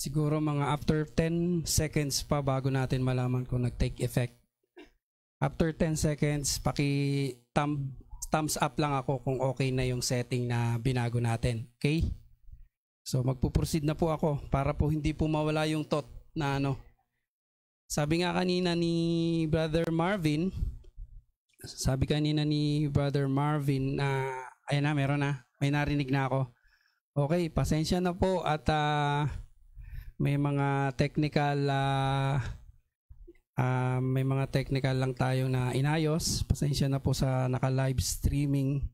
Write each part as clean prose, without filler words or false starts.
Siguro mga after 10 seconds pa bago natin malaman kung nag-take effect. After 10 seconds, thumbs up lang ako kung okay na yung setting na binago natin. Okay? So magpo-proceed na po ako para po hindi po mawala yung thought na ano. Sabi nga kanina ni Brother Marvin, na ayan na, meron na. May narinig na ako. Okay, pasensya na po at may mga technical lang tayo na inayos. Pasensya na po sa naka-live streaming.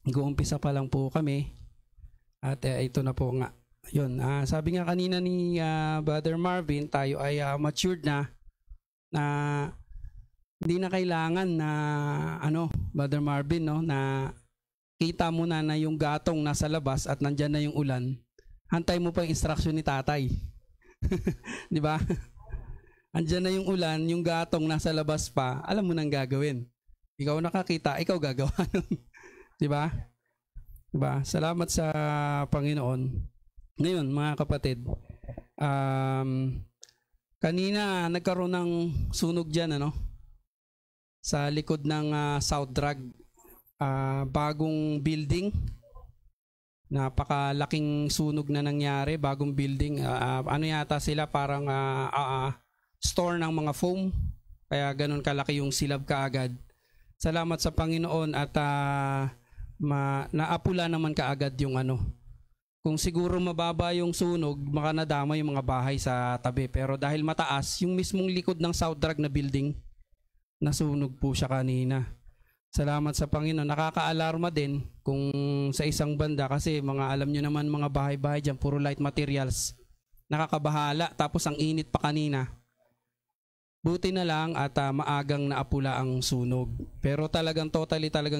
Nag-uumpisa pa lang po kami. At ito na po nga. Yun, sabi nga kanina ni Brother Marvin, tayo ay matured na hindi na kailangan na Brother Marvin, no, na kita mo na yung gatong nasa labas at nandyan na yung ulan. Hantay mo pa yung instruction ni tatay. Di ba? Andyan na yung ulan, yung gatong nasa labas pa, alam mo nang gagawin. Ikaw nakakita, ikaw gagawa nun. Di ba? Diba? Salamat sa Panginoon. Ngayon, mga kapatid, kanina nagkaroon ng sunog dyan, sa likod ng South Drag, bagong building. Napakalaking sunog na nangyari, bagong building. Yata sila parang store ng mga foam, kaya ganun kalaki yung silab kaagad. Salamat sa Panginoon at naapula naman kaagad yung Kung siguro mababa yung sunog, baka nadama yung mga bahay sa tabi. Pero dahil mataas, yung mismong likod ng South Drag na building, nasunog po siya kanina. Salamat sa Panginoon. Nakaka-alarma din kung sa isang banda kasi alam nyo naman mga bahay-bahay dyan, puro light materials. Nakakabahala, tapos ang init pa kanina. Buti na lang at maagang naapula ang sunog. Pero talagang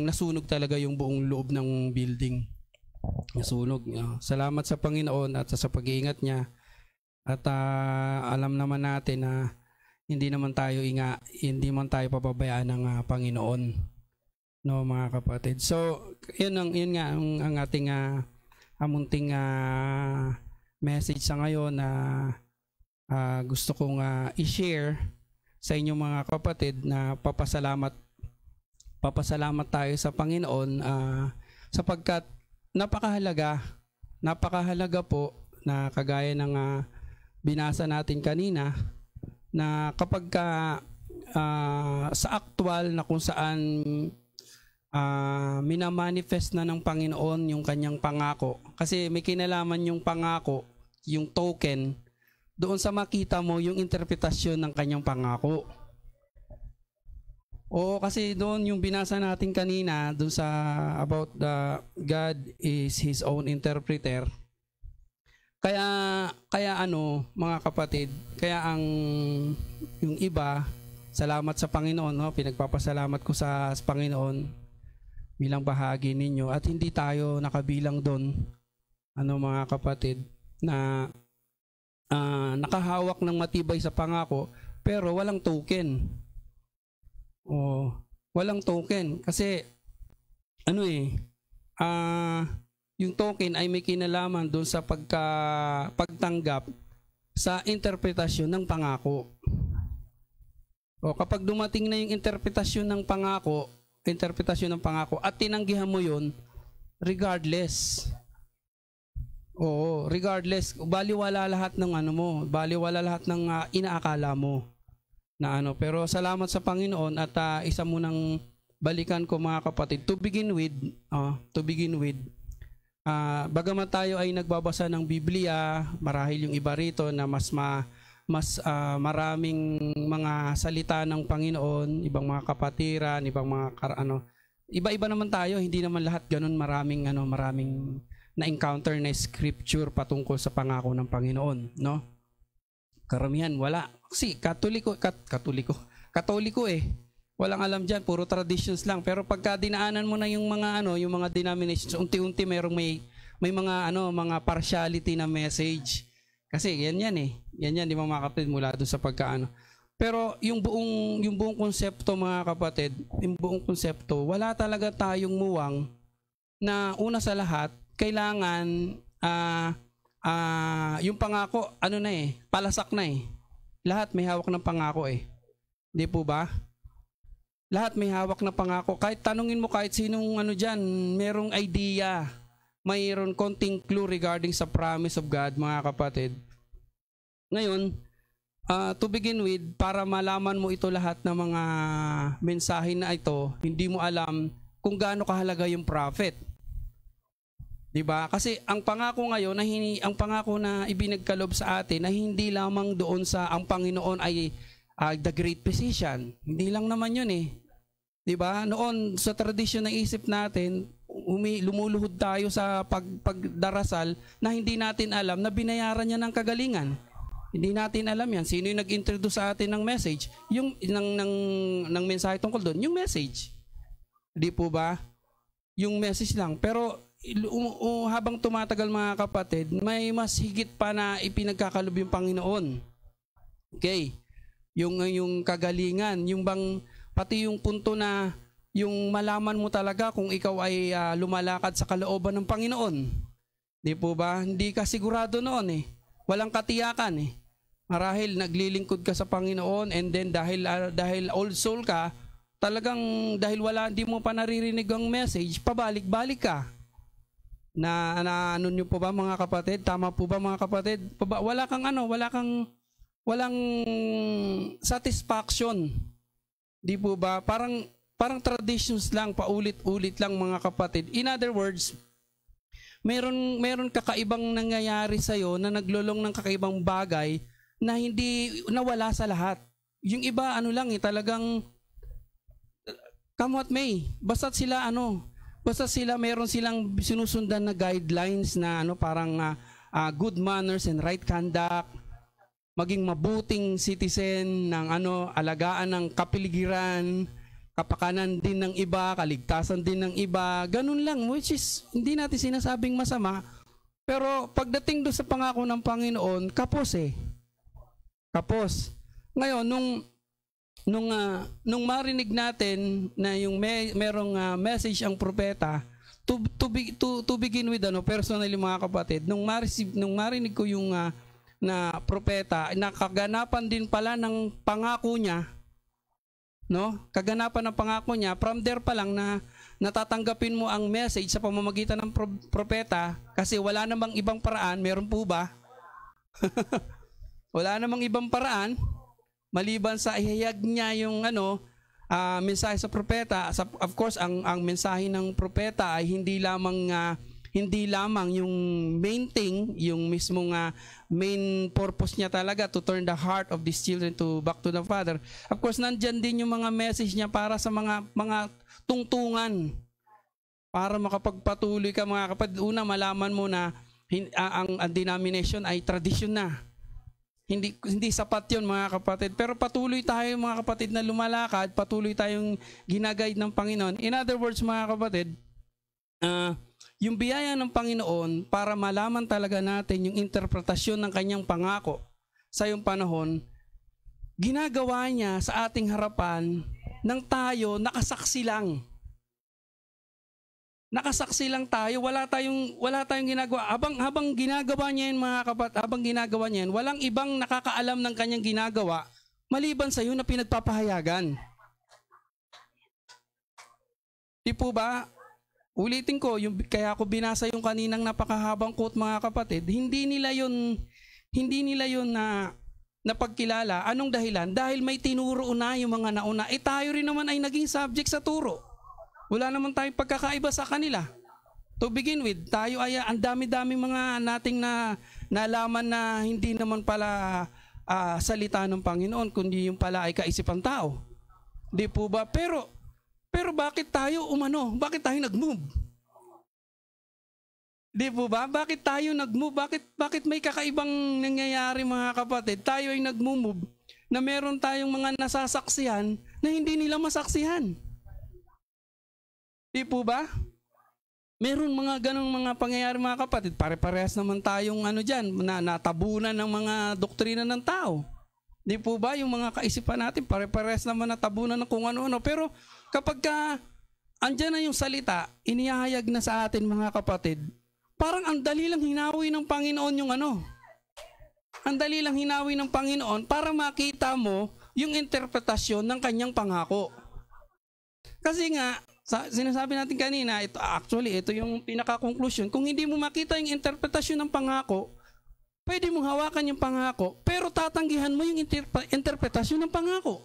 nasunog talaga yung buong loob ng building. Nasunog. Salamat sa Panginoon at sa pag-iingat niya. At alam naman natin na hindi man tayo papabayaan ng Panginoon. No, mga kapatid. So, yun nga ang ating amunting message sa ngayon na gusto kong i-share sa inyong mga kapatid na papasalamat tayo sa Panginoon sapagkat napakahalaga po na kagaya ng binasa natin kanina na kapag sa aktual na kung saan minamanifest na ng Panginoon yung kanyang pangako, kasi may kinalaman yung pangako, yung token doon sa makita mo yung interpretasyon ng kanyang pangako. O kasi doon yung binasa natin kanina doon sa about God is His own interpreter. Kaya mga kapatid, kaya yung iba, salamat sa Panginoon, pinagpapasalamat ko sa Panginoon bilang bahagi ninyo at hindi tayo nakabilang doon, mga kapatid, na nakahawak ng matibay sa pangako pero walang token. Walang token kasi yung token ay may kinalaman doon sa pagtanggap sa interpretasyon ng pangako. Kapag dumating na yung interpretasyon ng pangako at tinanggihan mo yun, regardless, baliwala lahat ng baliwala lahat ng inaakala mo na pero salamat sa Panginoon at isa mo nang balikan ko, mga kapatid, to begin with, bagamat tayo ay nagbabasa ng Biblia, marahil yung iba rito na mas maraming mga salita ng Panginoon, ibang mga kapatiran, ibang mga iba-iba naman tayo, hindi naman lahat ganun maraming na-encounter na scripture patungkol sa pangako ng Panginoon, no? Karamihan wala. Kasi Katoliko walang alam diyan, puro traditions lang. Pero pagka dinaanan mo na yung mga denominations, unti-unti may mga partiality na message. Kasi yan di mga kapatid, mula doon sa pagkaano. Pero yung buong konsepto, mga kapatid, wala talaga tayong muwang na una sa lahat, kailangan yung pangako, ano na eh, palasak na eh. Lahat may hawak ng pangako eh. Di po ba? Lahat may hawak na pangako. Kahit tanungin mo kahit sinong ano dyan, merong idea, mayroon konting clue regarding sa promise of God, mga kapatid. Ngayon, to begin with, para malaman mo ito lahat ng mga mensahe na ito, hindi mo alam kung gaano kahalaga yung prophet. Diba? Kasi ang pangako ngayon, ang pangako na ibinagkalob sa atin na hindi lamang doon sa ang Panginoon ay the great physician. Hindi lang naman yun eh. Diba? Noon sa tradisyon ng isip natin, lumuluhod tayo sa pagdarasal na hindi natin alam na binayaran niya ng kagalingan. Hindi natin alam yan. Sino yung nag-introduce sa atin ng message? Yung ng mensahe tungkol doon, yung message. Di po ba? Yung message lang. Pero habang tumatagal, mga kapatid, may mas higit pa na ipinagkakalob yung Panginoon. Okay? Yung kagalingan, yung bang pati yung punto na yung malaman mo talaga kung ikaw ay lumalakad sa kalooban ng Panginoon. Di po ba? Hindi ka sigurado noon eh. Walang katiyakan eh. Marahil naglilingkod ka sa Panginoon and then dahil old soul ka, talagang dahil hindi mo pa naririnig ang message, pabalik-balik ka. Na ano nyo po ba, mga kapatid? Tama po ba, mga kapatid? Walang satisfaction. Di po ba? Parang traditions lang, paulit-ulit lang, mga kapatid. In other words, meron kakaibang nangyayari sa iyo na naglulong ng kakaibang bagay na hindi nawala sa lahat. Yung iba talagang come what may. Basta sila meron silang sinusundan na guidelines na parang good manners and right conduct, maging mabuting citizen ng alagaan ng kapiligiran, kapakanan din ng iba, kaligtasan din ng iba, ganun lang, which is hindi natin sinasabing masama, pero pagdating doon sa pangako ng Panginoon, kapos eh. Kapos. Ngayon, nung marinig natin na yung merong message ang propeta, to begin with, personally, mga kapatid, nung marinig ko yung na propeta, nakaganapan din pala ng pangako niya, no? Kaganapan ng pangako niya, from there pa lang na natatanggapin mo ang message sa pamamagitan ng propeta kasi wala namang ibang paraan. Meron po ba? Wala namang ibang paraan maliban sa ihayag niya yung mensahe sa propeta. Of course, ang mensahe ng propeta ay hindi lamang yung main thing, yung mismong main purpose niya talaga to turn the heart of these children back to the Father. Of course, nandyan din yung mga message niya para sa mga tungtungan. Para makapagpatuloy ka, mga kapatid. Una, malaman mo na ang denomination ay tradisyon na. Hindi sapat yun, mga kapatid. Pero patuloy tayo, mga kapatid, na lumalakad. Patuloy tayong ginaguide ng Panginoon. In other words, mga kapatid, yung biyaya ng Panginoon para malaman talaga natin yung interpretasyon ng kanyang pangako sa yung panahon, ginagawa niya sa ating harapan nang tayo nakasaksi lang. Nakasaksi lang tayo, wala tayong ginagawa. Habang ginagawa niya yan, mga kapatid, habang ginagawa niya yan, walang ibang nakakaalam ng kanyang ginagawa maliban sa iyo na pinagpapahayagan. Di po ba? Ulitin ko, kaya ako binasa yung kaninang napakahabang quote, mga kapatid, hindi nila yun na napagkilala. Anong dahilan? Dahil may tinuro na yung mga nauna. Tayo rin naman ay naging subject sa turo. Wala naman tayong pagkakaiba sa kanila. To begin with, tayo ay ang dami-dami mga nating nalaman na hindi naman pala salita ng Panginoon, kundi yung pala ay kaisipan tao. Di po ba? Pero bakit tayo Bakit tayo nag-move? Di po ba? Bakit tayo nag-move? Bakit may kakaibang nangyayari, mga kapatid? Tayo ay nag-move na meron tayong mga nasasaksihan na hindi nila masaksihan. Di po ba? Meron mga ganong mga pangyayari, mga kapatid. Pare-parehas naman tayong dyan, na natabunan ng mga doktrina ng tao. Di po ba? Yung mga kaisipan natin, pare-parehas naman natabunan ng kung ano-ano. Pero kapag andyan na yung salita, inihahayag na sa atin, mga kapatid, Parang ang dali lang hinawi ng Panginoon yung ano. Ang dali lang hinawi ng Panginoon para makita mo yung interpretasyon ng kanyang pangako. Kasi nga, sinasabi natin kanina, ito yung pinaka-conclusion. Kung hindi mo makita yung interpretasyon ng pangako, pwede mong hawakan yung pangako, pero tatanggihan mo yung interpretasyon ng pangako.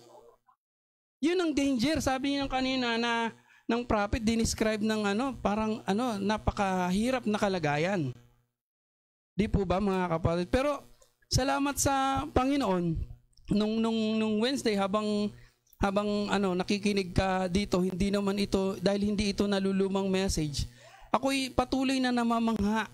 Yun ang danger. Sabi niyo kanina na ng prophet, dinescribe ng napakahirap na kalagayan. Di po ba mga kapatid? Pero salamat sa Panginoon, nung Wednesday habang nakikinig ka dito, hindi naman ito, dahil hindi ito nalulumang message, ako'y patuloy na namamangha.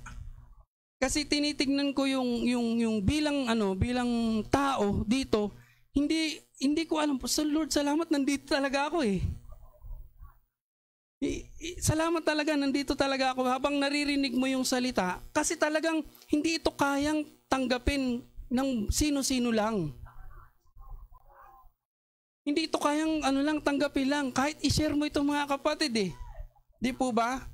Kasi tinitignan ko yung bilang tao dito, hindi ko alam po, Lord, salamat nandito talaga ako eh. Salamat talaga, nandito talaga ako habang naririnig mo yung salita, kasi talagang hindi ito kayang tanggapin ng sino-sino lang. Hindi ito kayang tanggapin lang, kahit i-share mo ito mga kapatid eh. Di po ba?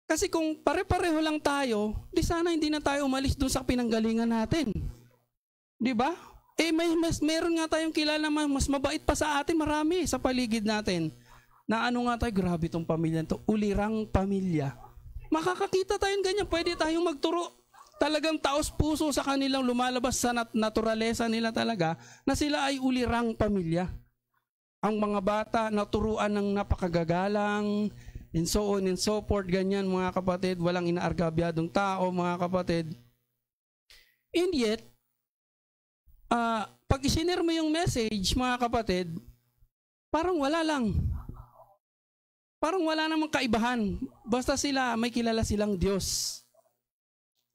Kasi kung pare-pareho lang tayo, di sana hindi na tayo umalis doon sa pinanggalingan natin. Di ba? Meron nga tayong kilala mas mabait pa sa atin, marami sa paligid natin. Na tayo, grabe itong pamilya to, ulirang pamilya. Makakakita tayong ganyan, pwede tayong magturo. Talagang taos puso sa kanilang lumalabas sa naturalesa nila talaga na sila ay ulirang pamilya. Ang mga bata naturuan ng napakagagalang, and so on and so forth, ganyan mga kapatid, walang inaargabyadong tao mga kapatid. And yet, pag isinare mo yung message mga kapatid, parang wala lang. Parang wala namang kaibahan. Basta may kilala silang Diyos.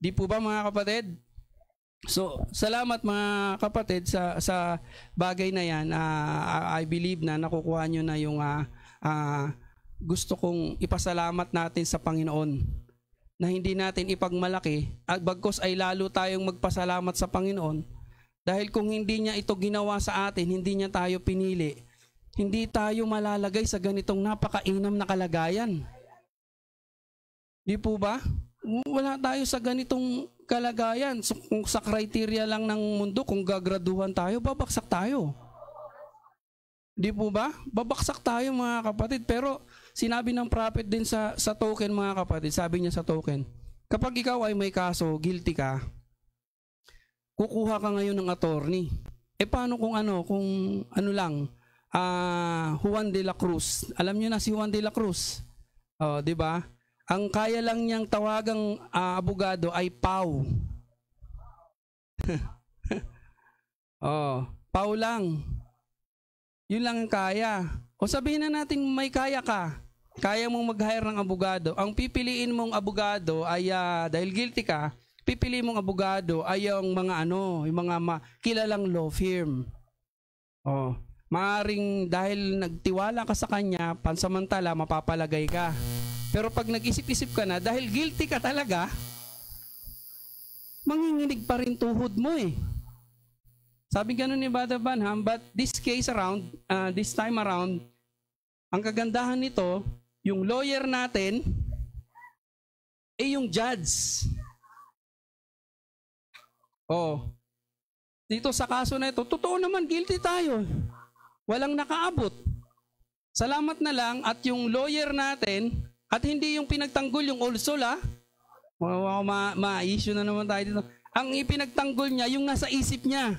Di po ba mga kapatid? So, salamat mga kapatid sa bagay na yan. I believe na nakukuha nyo na yung gusto kong ipasalamat natin sa Panginoon. Na hindi natin ipagmalaki. At bagkos ay lalo tayong magpasalamat sa Panginoon. Dahil kung hindi niya ito ginawa sa atin, hindi niya tayo pinili, hindi tayo malalagay sa ganitong napakainam na kalagayan. Di po ba? Wala tayo sa ganitong kalagayan. So, kung sa criteria lang ng mundo, kung gagraduhan tayo, babaksak tayo. Di po ba? Babaksak tayo mga kapatid. Pero sinabi ng prophet din sa token mga kapatid, sabi niya sa token, kapag ikaw ay may kaso, guilty ka, kukuha ka ngayon ng attorney. Paano kung Juan de la Cruz. Alam niyo na si Juan de la Cruz. Oh, 'di ba? Ang kaya lang niyang tawagang abogado ay Pau. Pau lang. 'Yun lang ang kaya. O sabihin na natin may kaya ka. Kaya mong mag-hire ng abogado. Ang pipiliin mong abogado ay dahil guilty ka, pipiliin mong abogado ay yung mga yung mga kilalang law firm. Maaring dahil nagtiwala ka sa kanya, pansamantala mapapalagay ka. Pero pag nag-isip-isip ka na, dahil guilty ka talaga, manginginig pa rin tuhod mo eh. Sabi ganun ni Brother Branham, but this time around, ang kagandahan nito, yung lawyer natin, yung judge. Dito sa kaso na ito, totoo naman, guilty tayo. Walang nakaabot. Salamat na lang at yung lawyer natin, at hindi yung pinagtanggol yung also ma-issue na naman tayo dito. Ang ipinagtanggol niya, yung nasa isip niya.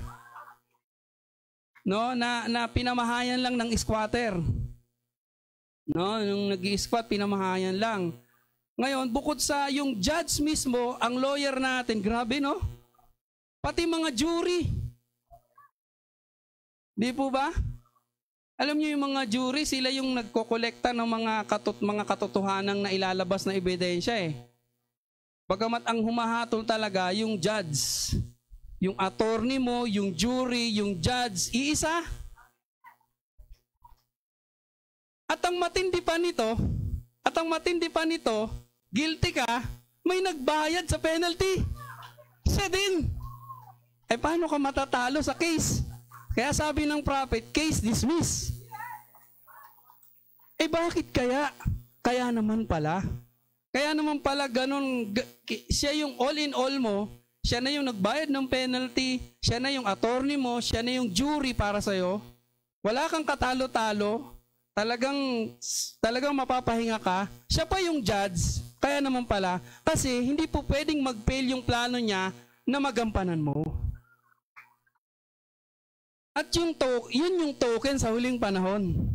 No, na pinamahayan lang ng squatter. No, nung nag-i-squat, pinamahayan lang. Ngayon, bukod sa yung judge mismo, ang lawyer natin, grabe no? Pati mga jury. Di po ba? Alam niyo yung mga jury, sila yung nagkokolekta ng mga katotohanang na ilalabas na ebidensya eh. Bagamat ang humahatol talaga yung judge, yung attorney mo, yung jury, yung judge, iisa. At ang matindi pa nito, guilty ka, may nagbayad sa penalty. Siya din. Paano ka matatalo sa case? Kaya sabi ng prophet, case dismissed. Bakit kaya? Kaya naman pala. Kaya naman pala ganun, siya yung all in all mo, siya na yung nagbayad ng penalty, siya na yung attorney mo, siya na yung jury para sa'yo. Wala kang katalo-talo, talagang mapapahinga ka. Siya pa yung judge, kaya naman pala, kasi hindi po pwedeng mag-fail yung plano niya na magampanan mo. At yun yung token sa huling panahon.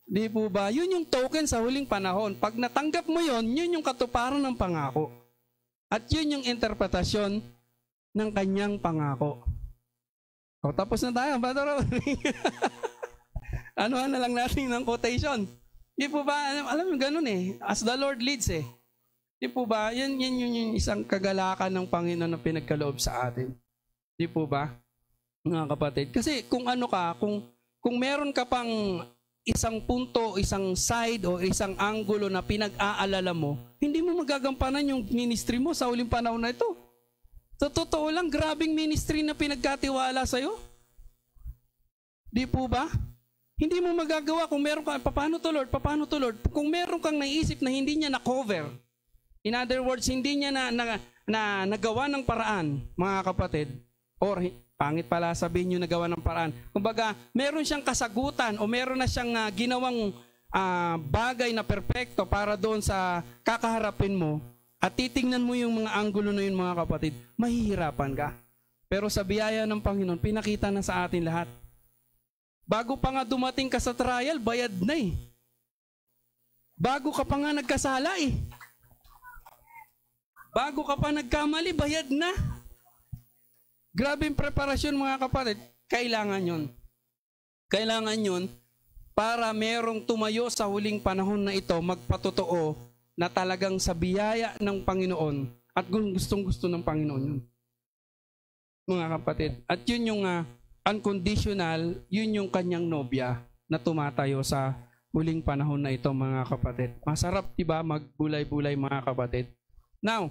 Di po ba? Yun yung token sa huling panahon. Pag natanggap mo yun, yun yung katuparan ng pangako. At yun yung interpretasyon ng kanyang pangako. O, tapos na tayo. Ano na lang natin ng quotation. Di po ba? Alam mo, ganun eh. As the Lord leads eh. Di po ba? Yan yung isang kagalakan ng Panginoon na pinagkaloob sa atin. Di po ba? Mga kapatid. Kasi kung ano ka, kung meron ka pang isang punto, isang side o isang anggulo na pinag-aalala mo, hindi mo magagampanan yung ministry mo sa huling panahon na ito. Sa totoo lang, grabing ministry na pinagkatiwala sa'yo. Di po ba? Hindi mo magagawa kung meron ka, paano to Lord? Kung meron kang naisip na hindi niya na-cover, in other words, hindi niya na nagawa ng paraan, mga kapatid, or pangit pala sabihin nyo nagawa ng paraan. Kumbaga, meron siyang kasagutan o meron na siyang ginawang bagay na perpekto para doon sa kakaharapin mo at titingnan mo yung mga anggulo na yun, mga kapatid, mahihirapan ka. Pero sa biyaya ng Panginoon, pinakita na sa atin lahat. Bago pa nga dumating ka sa trial, bayad na eh. Bago ka pa nga nagkasala eh. Bago ka pa nagkamali, bayad na. Grabing preparasyon, mga kapatid. Kailangan yun. Kailangan yun para merong tumayo sa huling panahon na ito magpatotoo na talagang sa biyaya ng Panginoon at gustong-gusto ng Panginoon yun. Mga kapatid. At yun yung unconditional, yun yung kanyang nobya na tumatayo sa huling panahon na ito, mga kapatid. Masarap, diba, magbulay-bulay, mga kapatid. Now,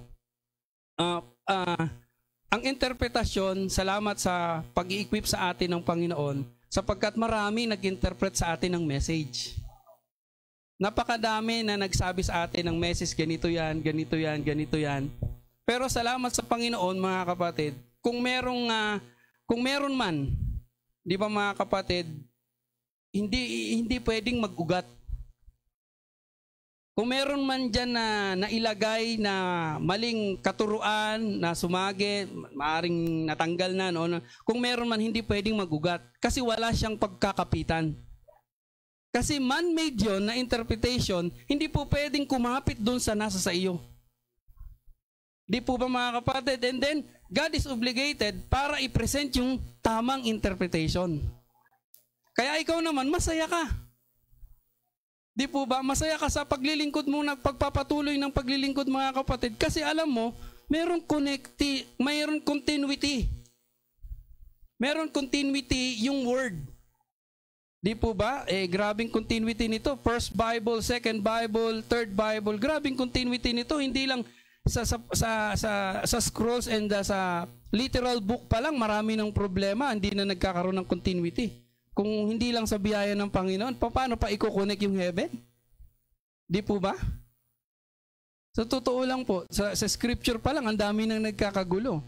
ang interpretasyon, salamat sa pag-i-equip sa atin ng Panginoon sapagkat marami nag-interpret sa atin ng message. Napakadami na nagsabi sa atin ng message, ganito yan, ganito yan, ganito yan. Pero salamat sa Panginoon, mga kapatid, kung meron man, di ba mga kapatid, hindi pwedeng mag-ugat. Kung meron man dyan na nailagay na maling katuruan, na sumagi, maaring natanggal na, no? Kung meron man, hindi pwedeng magugat kasi wala siyang pagkakapitan. Kasi man-made yun na interpretation, hindi po pwedeng kumapit doon sa nasa sa iyo. Di po ba, mga kapatid? And then, God is obligated para i-present yung tamang interpretation. Kaya ikaw naman, masaya ka. Di po ba? Masaya ka sa paglilingkod mo, pagpapatuloy ng paglilingkod, mga kapatid. Kasi alam mo, mayroong continuity. Mayroong continuity yung word. Di po ba? Grabing continuity nito. First Bible, Second Bible, Third Bible. Grabing continuity nito. Hindi lang sa scrolls and sa literal book pa lang, marami ng problema. Hindi na nagkakaroon ng continuity. Kung hindi lang sa biyaya ng Panginoon, paano pa i-connect yung heaven? Di po ba? Sa totoo lang po, sa scripture pa lang, ang dami nang nagkakagulo.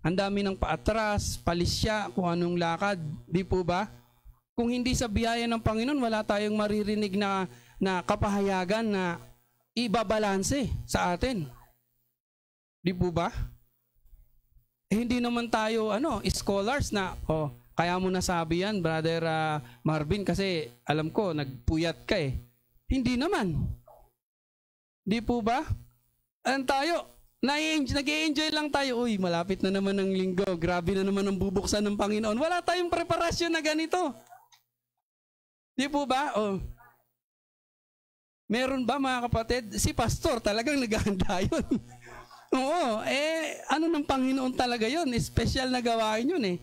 Ang dami nang paatras, palisya, kung anong lakad. Di po ba? Kung hindi sa biyaya ng Panginoon, wala tayong maririnig na kapahayagan na ibabalanse sa atin. Di po ba? Hindi naman tayo scholars na, kaya mo nasabi yan, Brother Marvin, kasi alam ko, nagpuyat ka eh. Hindi naman. Di po ba? Tayo, nag-i-enjoy lang tayo. Uy, malapit na naman ang linggo. Grabe na naman ang bubuksan ng Panginoon. Wala tayong preparasyon na ganito. Di po ba? Meron ba, mga kapatid? Si pastor talagang naghahanda yun. Oo, ano ng Panginoon talaga yun? Special na gawain yun eh.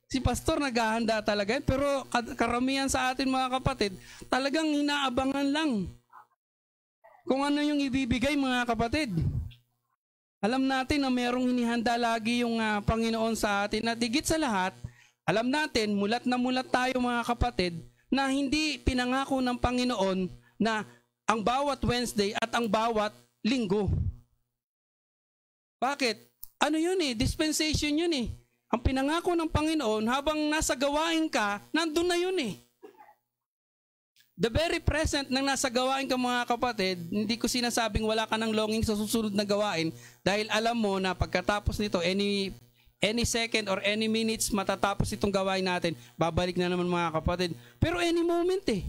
Si pastor naghahanda talaga yun, pero karamihan sa atin, mga kapatid, talagang inaabangan lang kung ano yung ibibigay, mga kapatid. Alam natin na merong hinihanda lagi yung Panginoon sa atin at higit sa lahat, alam natin, mulat na mulat tayo, mga kapatid, na hindi pinangako ng Panginoon na ang bawat Wednesday at ang bawat linggo. Bakit? Ano yun eh? Dispensation yun eh. Ang pinangako ng Panginoon, habang nasa gawain ka, nandun na yun eh. The very present nang nasa gawain ka mga kapatid, hindi ko sinasabing wala ka ng longing sa susunod na gawain dahil alam mo na pagkatapos nito, any second or any minutes matatapos itong gawain natin, babalik na naman mga kapatid. Pero any moment eh.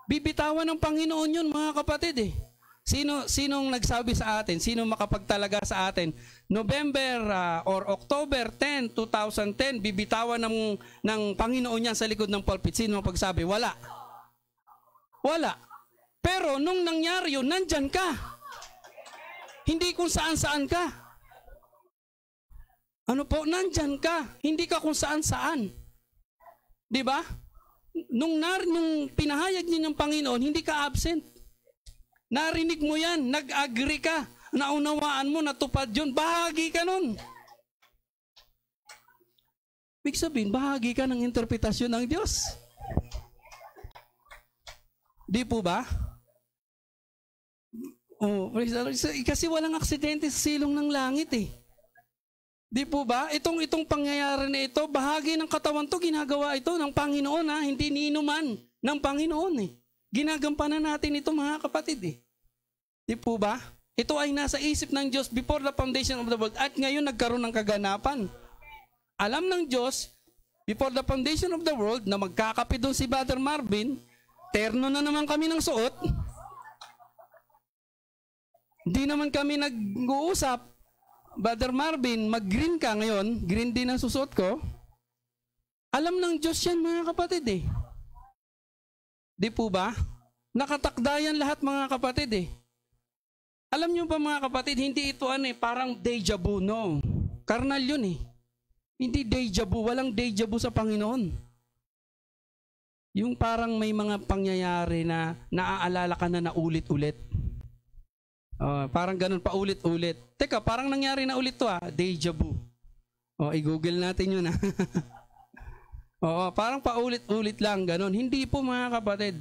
Bibitawan ng Panginoon yun mga kapatid eh. Sinong nagsabi sa atin? Sino makapagtalaga sa atin? November or October 10, 2010, bibitawan ng Panginoon yan sa likod ng pulpit. Sino mapagsabi? Wala. Wala. Pero nung nangyari yun, nandyan ka. Hindi kung saan-saan ka. Ano po? Nandyan ka. Hindi ka kung saan-saan. Di ba? Nung pinahayag niyo ng Panginoon, hindi ka absent. Narinig mo yan, nag-agree ka, naunawaan mo, natupad yun, bahagi ka nun. Ibig sabihin, bahagi ka ng interpretasyon ng Diyos. Di po ba? Oh, kasi walang aksidente sa silong ng langit eh. Di po ba? Itong pangyayari na ito, bahagi ng katawan to, ginagawa ito ng Panginoon ha, hindi niinuman ng Panginoon eh. Ginagampanan natin ito mga kapatid eh. Di po ba? Ito ay nasa isip ng Diyos before the foundation of the world at ngayon nagkaroon ng kaganapan. Alam ng Diyos before the foundation of the world na magkakape doon si Brother Marvin, terno na naman kami ng suot. Hindi naman kami nag-uusap, Brother Marvin, mag-green ka ngayon, green din ang susuot ko. Alam ng Diyos yan mga kapatid eh. Di po ba? Nakatakda yan lahat mga kapatid eh. Alam niyo ba mga kapatid, hindi ito parang deja vu, no. Karnal yun eh. Hindi deja vu, walang deja vu sa Panginoon. Yung parang may mga pangyayari na naaalala ka na ulit-ulit. Parang ganun, paulit-ulit. Teka, parang nangyari na ulit to deja vu. I-google natin yun parang paulit-ulit lang, ganun. Hindi po mga kapatid.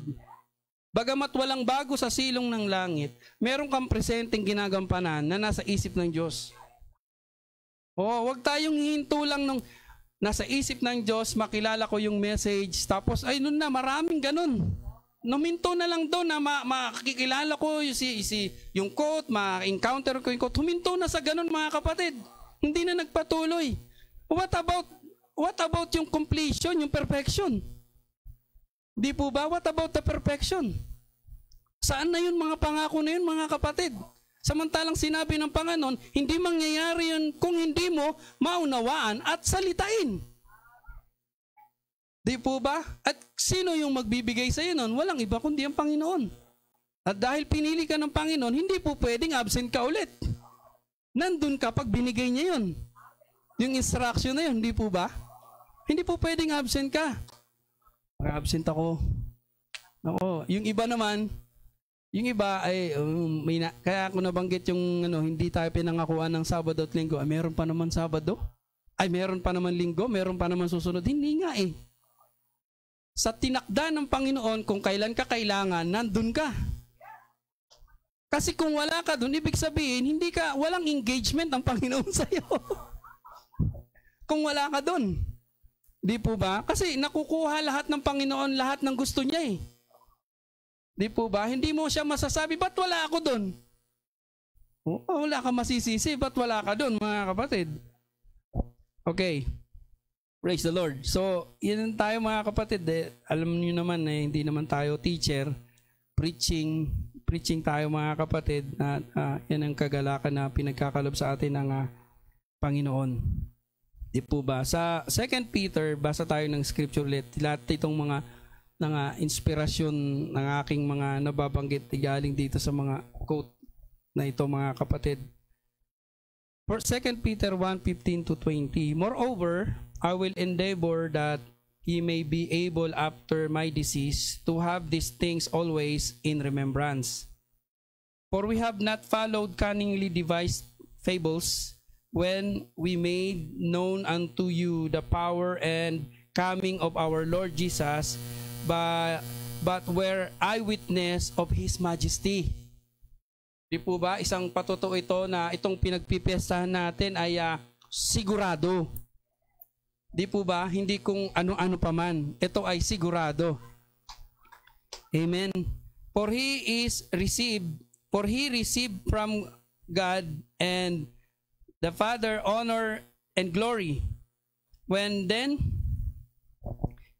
Bagamat walang bago sa silong ng langit, meron kang presenteng ginagampanan na nasa isip ng Diyos. Wag tayong hihinto lang nung nasa isip ng Diyos, makilala ko yung message, tapos ay nun na, maraming ganun. Numinto na lang doon na makikilala ko yung quote, ma-encounter ko yung quote. Huminto na sa ganun mga kapatid. Hindi na nagpatuloy. What about yung completion, yung perfection? Di po ba? What about the perfection? Saan na yun mga pangako na yun mga kapatid? Samantalang sinabi ng Panginoon, hindi mangyayari yun kung hindi mo maunawaan at salitain. Di po ba? At sino yung magbibigay sa iyo nun? Walang iba kundi ang Panginoon. At dahil pinili ka ng Panginoon, hindi po pwedeng absent ka ulit. Nandun ka pag binigay niya yun. Yung instruction na yun, di po ba? Hindi po pwedeng absent ka. Absent ako. Yung iba naman, yung iba ay kaya ako nabanggit yung hindi tayo pinangakuan ng Sabado at Linggo. Meron pa naman Sabado? Meron pa naman Linggo? Meron pa naman susunod? Hindi nga eh. Sa tinakda ng Panginoon, kung kailan ka kailangan, nandun ka. Kasi kung wala ka dun, ibig sabihin, walang engagement ng Panginoon sa iyo. Kung wala ka dun. Di po ba? Kasi nakukuha lahat ng Panginoon, lahat ng gusto niya eh. Di po ba? Hindi mo siya masasabi, ba't wala ako doon? Wala ka masisisi, ba't wala ka doon mga kapatid? Okay. Praise the Lord. So, yun tayo mga kapatid. Alam niyo naman hindi naman tayo teacher. Preaching tayo mga kapatid. Yan ang kagalakan na pinagkakalob sa atin ng Panginoon. Di po ba? Sa 2 Peter, basa tayo ng scripture ulit. Lahat itong mga inspirasyon ng aking mga nababanggit galing dito sa mga quote na ito mga kapatid. For 2 Peter 1:15-20, moreover, I will endeavor that ye may be able after my decease to have these things always in remembrance. For we have not followed cunningly devised fables, when we made known unto you the power and coming of our Lord Jesus, but were eyewitness of His majesty. Di po ba? Isang patutuo ito na itong pinagpipiestahan natin ay sigurado. Di po ba? Hindi kung ano-ano pa man. Ito ay sigurado. Amen. For he received from God and the Father honor and glory. When then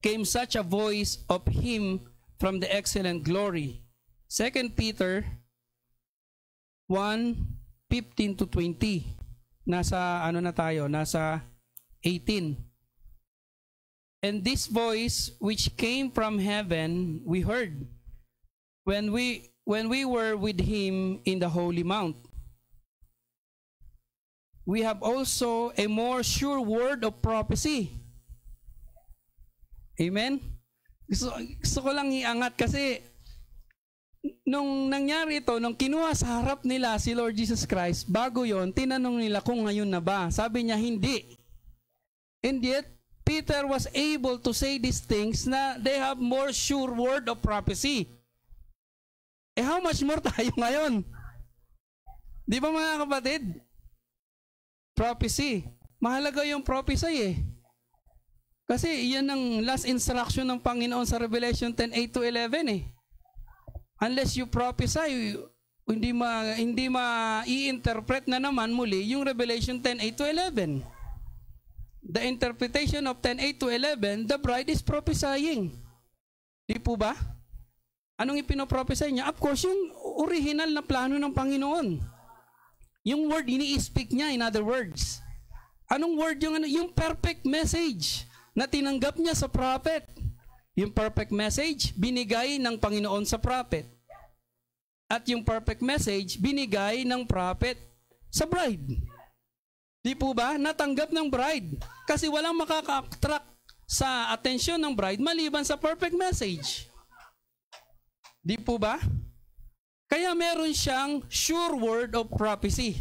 came such a voice of him from the excellent glory. 2 Peter 1:15-20. Nasa na tayo? Nasa 18. And this voice which came from heaven we heard when we were with him in the holy mount. We have also a more sure word of prophecy. Amen? Gusto ko lang iangat kasi nung nangyari ito, nung kinuha sa harap nila si Lord Jesus Christ, bago yon tinanong nila kung ngayon na ba. Sabi niya, hindi. And yet, Peter was able to say these things na they have more sure word of prophecy. How much more tayo ngayon? Di ba mga kapatid? Prophecy. Mahalaga yung prophecy Kasi yan ang last instruction ng Panginoon sa Revelation 10:8-11 Unless you prophesy, hindi ma-i-interpret na naman muli yung Revelation 10:8-11. The interpretation of 10:8-11, the bride is prophesying. Di po ba? Anong ipinoprophesy niya? Of course, yung original na plano ng Panginoon. Yung word, ini-speak niya, in other words. Anong word yung yung perfect message na tinanggap niya sa prophet? Yung perfect message, binigay ng Panginoon sa prophet. At yung perfect message, binigay ng prophet sa bride. Di po ba? Natanggap ng bride. Kasi walang makaka-attract sa atensyon ng bride maliban sa perfect message. Di po ba? Kaya meron siyang sure word of prophecy.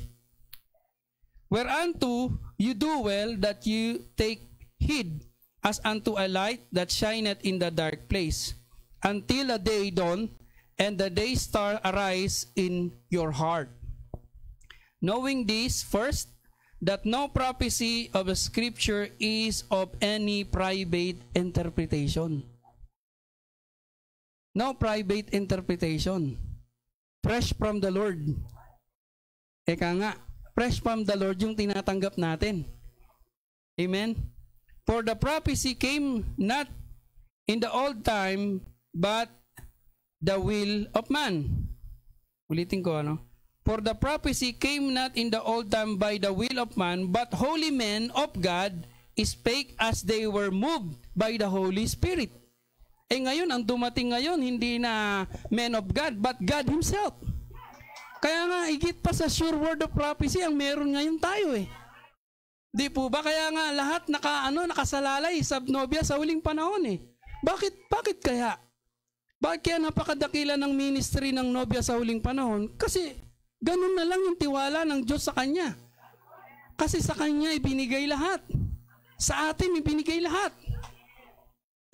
Whereunto you do well that you take heed as unto a light that shineth in the dark place, until the day dawn and the day star arise in your heart. Knowing this first, that no prophecy of the scripture is of any private interpretation. No private interpretation. Fresh from the Lord. Eka nga, fresh from the Lord yung tinatanggap natin. Amen? For the prophecy came not in the old time, but the will of man. Ulitin ko For the prophecy came not in the old time by the will of man, but holy men of God spake as they were moved by the Holy Spirit. Ngayon, ang dumating ngayon, hindi na men of God, but God Himself. Kaya nga, higit pa sa sure word of prophecy, ang meron ngayon tayo Di po ba? Kaya nga, lahat nakasalalay sa nobya sa huling panahon Bakit kaya? Bakit kaya napakadakila ng ministry ng nobya sa huling panahon? Kasi, ganun na lang yung tiwala ng Diyos sa Kanya. Kasi sa Kanya ibinigay lahat. Sa atin ibinigay lahat.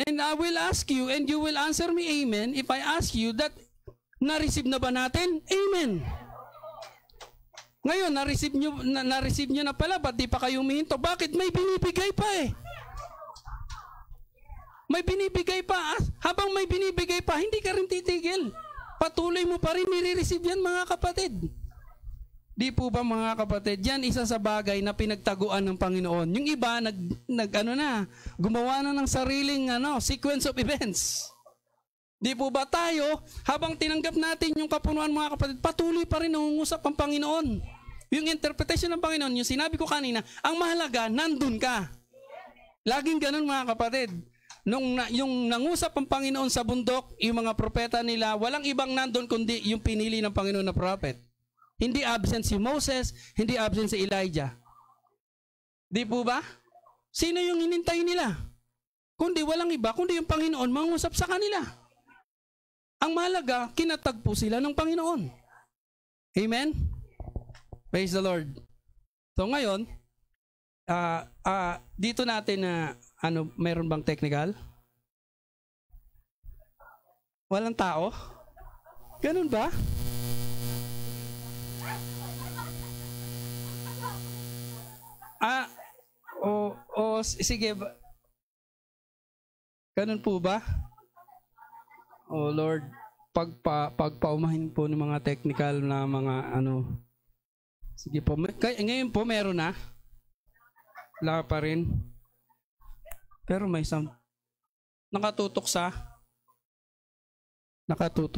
And I will ask you, and you will answer me amen, if I ask you that, na-receive na ba natin? Amen. Ngayon, na-receive nyo na pala, ba't di pa kayo humihinto? Bakit? May binibigay pa May binibigay pa. Habang may binibigay pa, hindi ka rin titigil. Patuloy mo pa rin, nire-receive yan mga kapatid. Di po ba mga kapatid? Yan isa sa bagay na pinagtaguan ng Panginoon. Yung iba, gumawa na ng sariling sequence of events. Di po ba tayo, habang tinanggap natin yung kapunuan mga kapatid, patuloy pa rin nangungusap ang Panginoon. Yung interpretation ng Panginoon, yung sinabi ko kanina, ang mahalaga, nandun ka. Laging ganun mga kapatid. Yung nangusap ang Panginoon sa bundok, yung mga propeta nila, walang ibang nandun kundi yung pinili ng Panginoon na prophet. Hindi absent si Moses, hindi absent si Elijah. Di po ba? Sino yung hinintay nila? Kundi walang iba, kundi yung Panginoon mangusap sa kanila. Ang mahalaga, kinatagpo sila ng Panginoon. Amen? Praise the Lord. So ngayon, dito natin na mayroon bang technical? Walang tao? Ganun ba? Ah, sige. Ganun po ba? Oh Lord, pagpaumahin po ng mga technical na mga ano. Sige po. Ngayon po meron na. Wala pa rin. Pero may sound. Nakatutok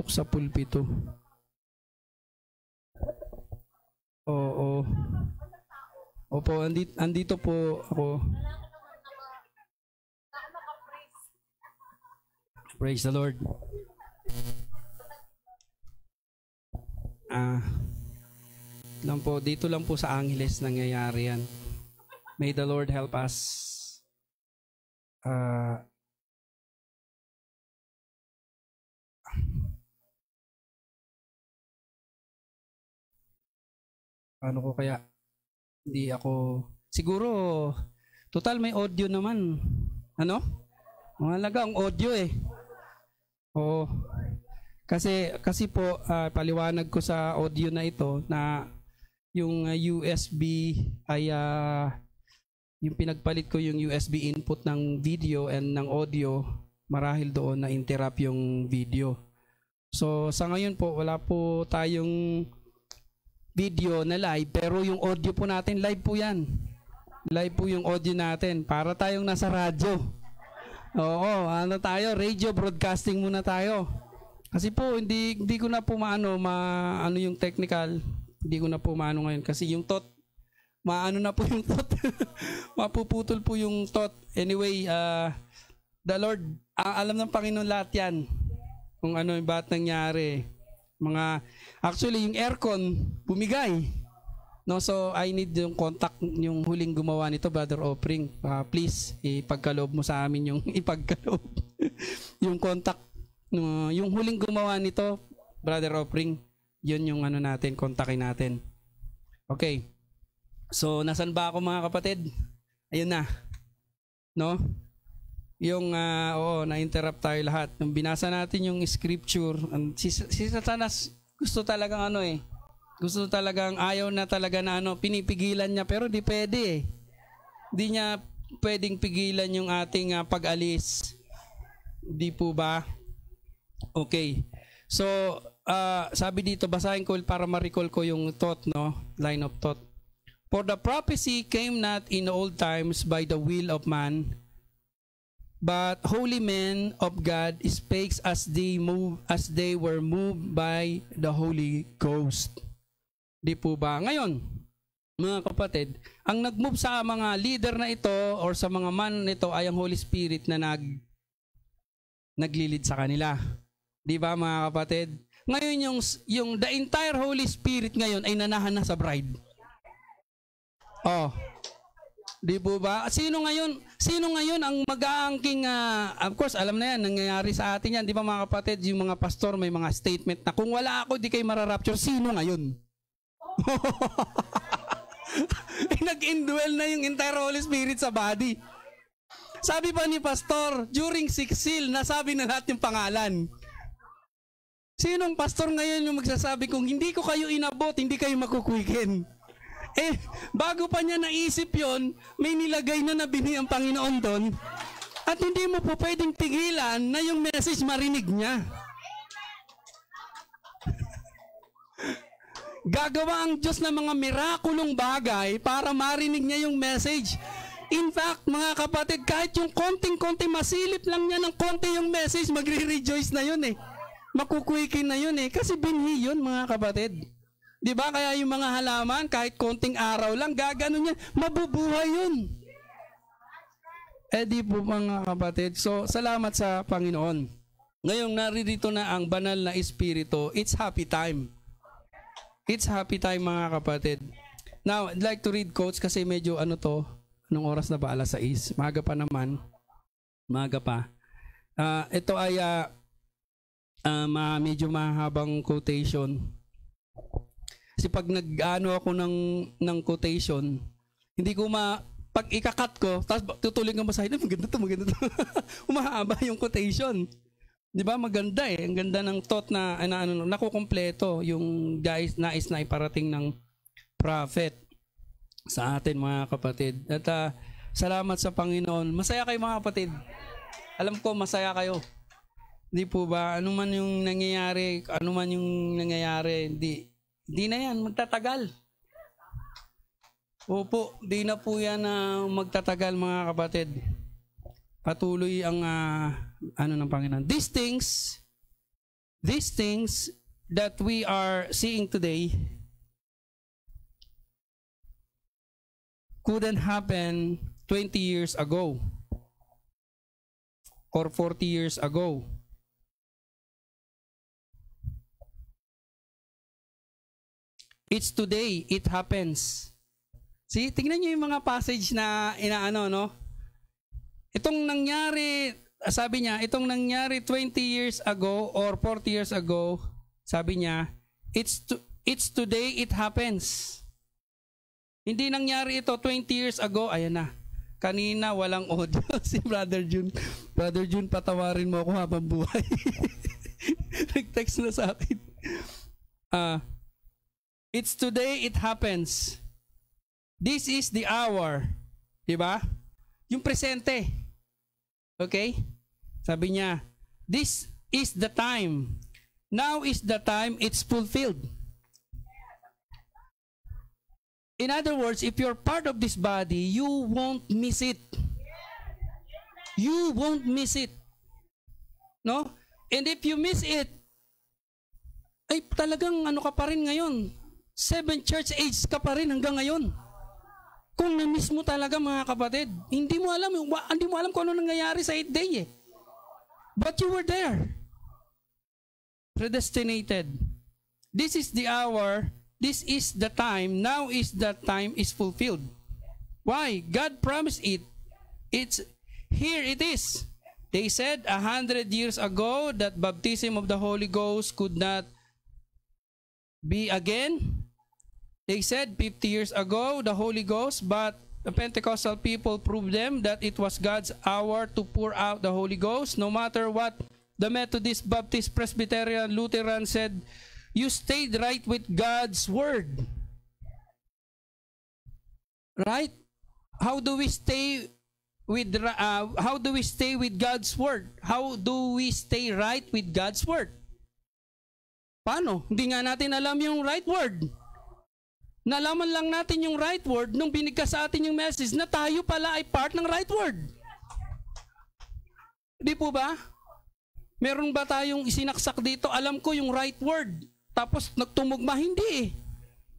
sa pulpito. Oo. Opo, andito po ako. Praise the Lord. Dito lang po sa Angeles nangyayari yan. May the Lord help us. Paano ko kaya? Hindi ako... Siguro, total may audio naman. Ano? Mahalaga ang audio eh. Oo. Kasi po, paliwanag ko sa audio na ito na yung USB ay... yung pinagpalit ko yung USB input ng video and ng audio, marahil doon na interrupt yung video. So sa ngayon po, wala po tayong video na live, pero yung audio po natin, live po yan. Live po yung audio natin, para tayong nasa radyo. Oo, tayo, radio broadcasting muna tayo. Kasi po, hindi ko na po maano yung technical, hindi ko na po maano ngayon, kasi yung maano na po yung thought. Mapuputol po yung thought. Anyway, the Lord, alam ng Panginoon lahat yan. Kung ano yung ba't nangyari. Actually, yung aircon, bumigay. No, so, I need yung contact, yung huling gumawa nito, Brother Opring. Please, ipagkaloob mo sa amin yung ipagkaloob. Yung contact, yung huling gumawa nito, Brother Opring, yun yung natin, kontakin natin. Okay. So, nasan ba ako mga kapatid? Ayun na. No? Yung, na-interrupt tayo lahat. Nung binasa natin yung scripture, si Satanas gusto talagang gusto talagang ayaw na talaga na pinipigilan niya, pero di pwede eh. Di niya pwedeng pigilan yung ating pag-alis. Di po ba? Okay. So, sabi dito, basahin ko para ma-recall ko yung thought, no? Line of thought. For the prophecy came not in old times by the will of man, but holy men of God spake as they were moved by the Holy Ghost. Di po ba? Ngayon, mga kapatid, ang nag-move sa mga leader na ito or sa mga man nito ay ang Holy Spirit na naglilid sa kanila. Di ba mga kapatid? Ngayon yung the entire Holy Spirit ngayon ay nanahan na sa bride. Oh. Di po ba? Sino ngayon ang mag-aangking of course, alam na yan, nangyayari sa atin yan. Di ba mga kapatid, yung mga pastor may mga statement na kung wala ako, di kayo mararapture. Sino ngayon? Nag-indwell na yung entire Holy Spirit sa body. Sabi pa ni pastor, during 6 seal, nasabi na lahat yung pangalan. Sinong pastor ngayon yung magsasabi kung hindi ko kayo inabot, hindi kayo makukwikin? Bago pa niya naisip yon, may nilagay na nabini ang Panginoon doon. At hindi mo po pwedeng pigilan na yung message marinig niya. Gagawa ang Diyos ng mga mirakulong bagay para marinig niya yung message. In fact, mga kapatid, kahit yung konting-konti, masilip lang niya ng konti yung message, magre-rejoice na yun eh. Makukwikin na yun eh. Kasi binhi yun, mga kapatid. Di ba? Kaya yung mga halaman, kahit konting araw lang, gagano niya, mabubuhay yun. Di po mga kapatid. So, salamat sa Panginoon. Ngayong naririto na ang banal na Espiritu, it's happy time. It's happy time mga kapatid. Now, I'd like to read quotes kasi medyo anong oras na ba? 6:00. Maaga pa naman. Maaga pa. Ito ay medyo mahabang quotation. Kasi pag nag-ano ako ng quotation, hindi ko pag ikakat ko, tapos tutuloy ng basahin, maganda to. Umahaba yung quotation. Di ba maganda eh. Ang ganda ng thought na nakukumpleto yung nais na iparating ng prophet sa atin mga kapatid. At salamat sa Panginoon. Masaya kayo mga kapatid. Alam ko masaya kayo. Di po ba? Ano man yung nangyayari, di na yan, magtatagal. Opo, di na po yan magtatagal mga kapatid. Patuloy ang ng Panginoon. These things that we are seeing today couldn't happen 20 years ago or 40 years ago. It's today, it happens. See, tingnan niyo yung mga passage na no? Itong nangyari, sabi niya, itong nangyari 20 years ago or 40 years ago, sabi niya, it's today, it happens. Hindi nangyari ito 20 years ago, ayan na. Kanina walang audio si Brother June. Brother June, patawarin mo ako habang buhay. Nag-text na sa akin. It's today, it happens. This is the hour. Diba? Yung presente. Okay? Sabi niya, this is the time. Now is the time it's fulfilled. In other words, if you're part of this body, you won't miss it. You won't miss it. No? And if you miss it, ay talagang ka pa rin ngayon. 7 church age ka pa rin hanggang ngayon. Kung na-miss mo talaga mga kapatid, hindi mo alam kung ano nangyayari sa 8th day eh. But you were there. Predestinated. This is the hour, this is the time, now is the time is fulfilled. Why? God promised it. Here it is. They said 100 years ago that baptism of the Holy Ghost could not be again. They said 50 years ago, the Holy Ghost, but the Pentecostal people proved them that it was God's hour to pour out the Holy Ghost. No matter what the Methodist, Baptist, Presbyterian, Lutheran said, you stayed right with God's Word. Right? How do we stay with God's Word? How do we stay right with God's Word? Paano? Hindi nga natin alam yung right word. Nalaman lang natin yung right word nung binigkas sa atin yung message na tayo pala ay part ng right word. Di po ba? Meron ba tayong isinaksak dito? Alam ko yung right word. Tapos nagtumugma, hindi eh.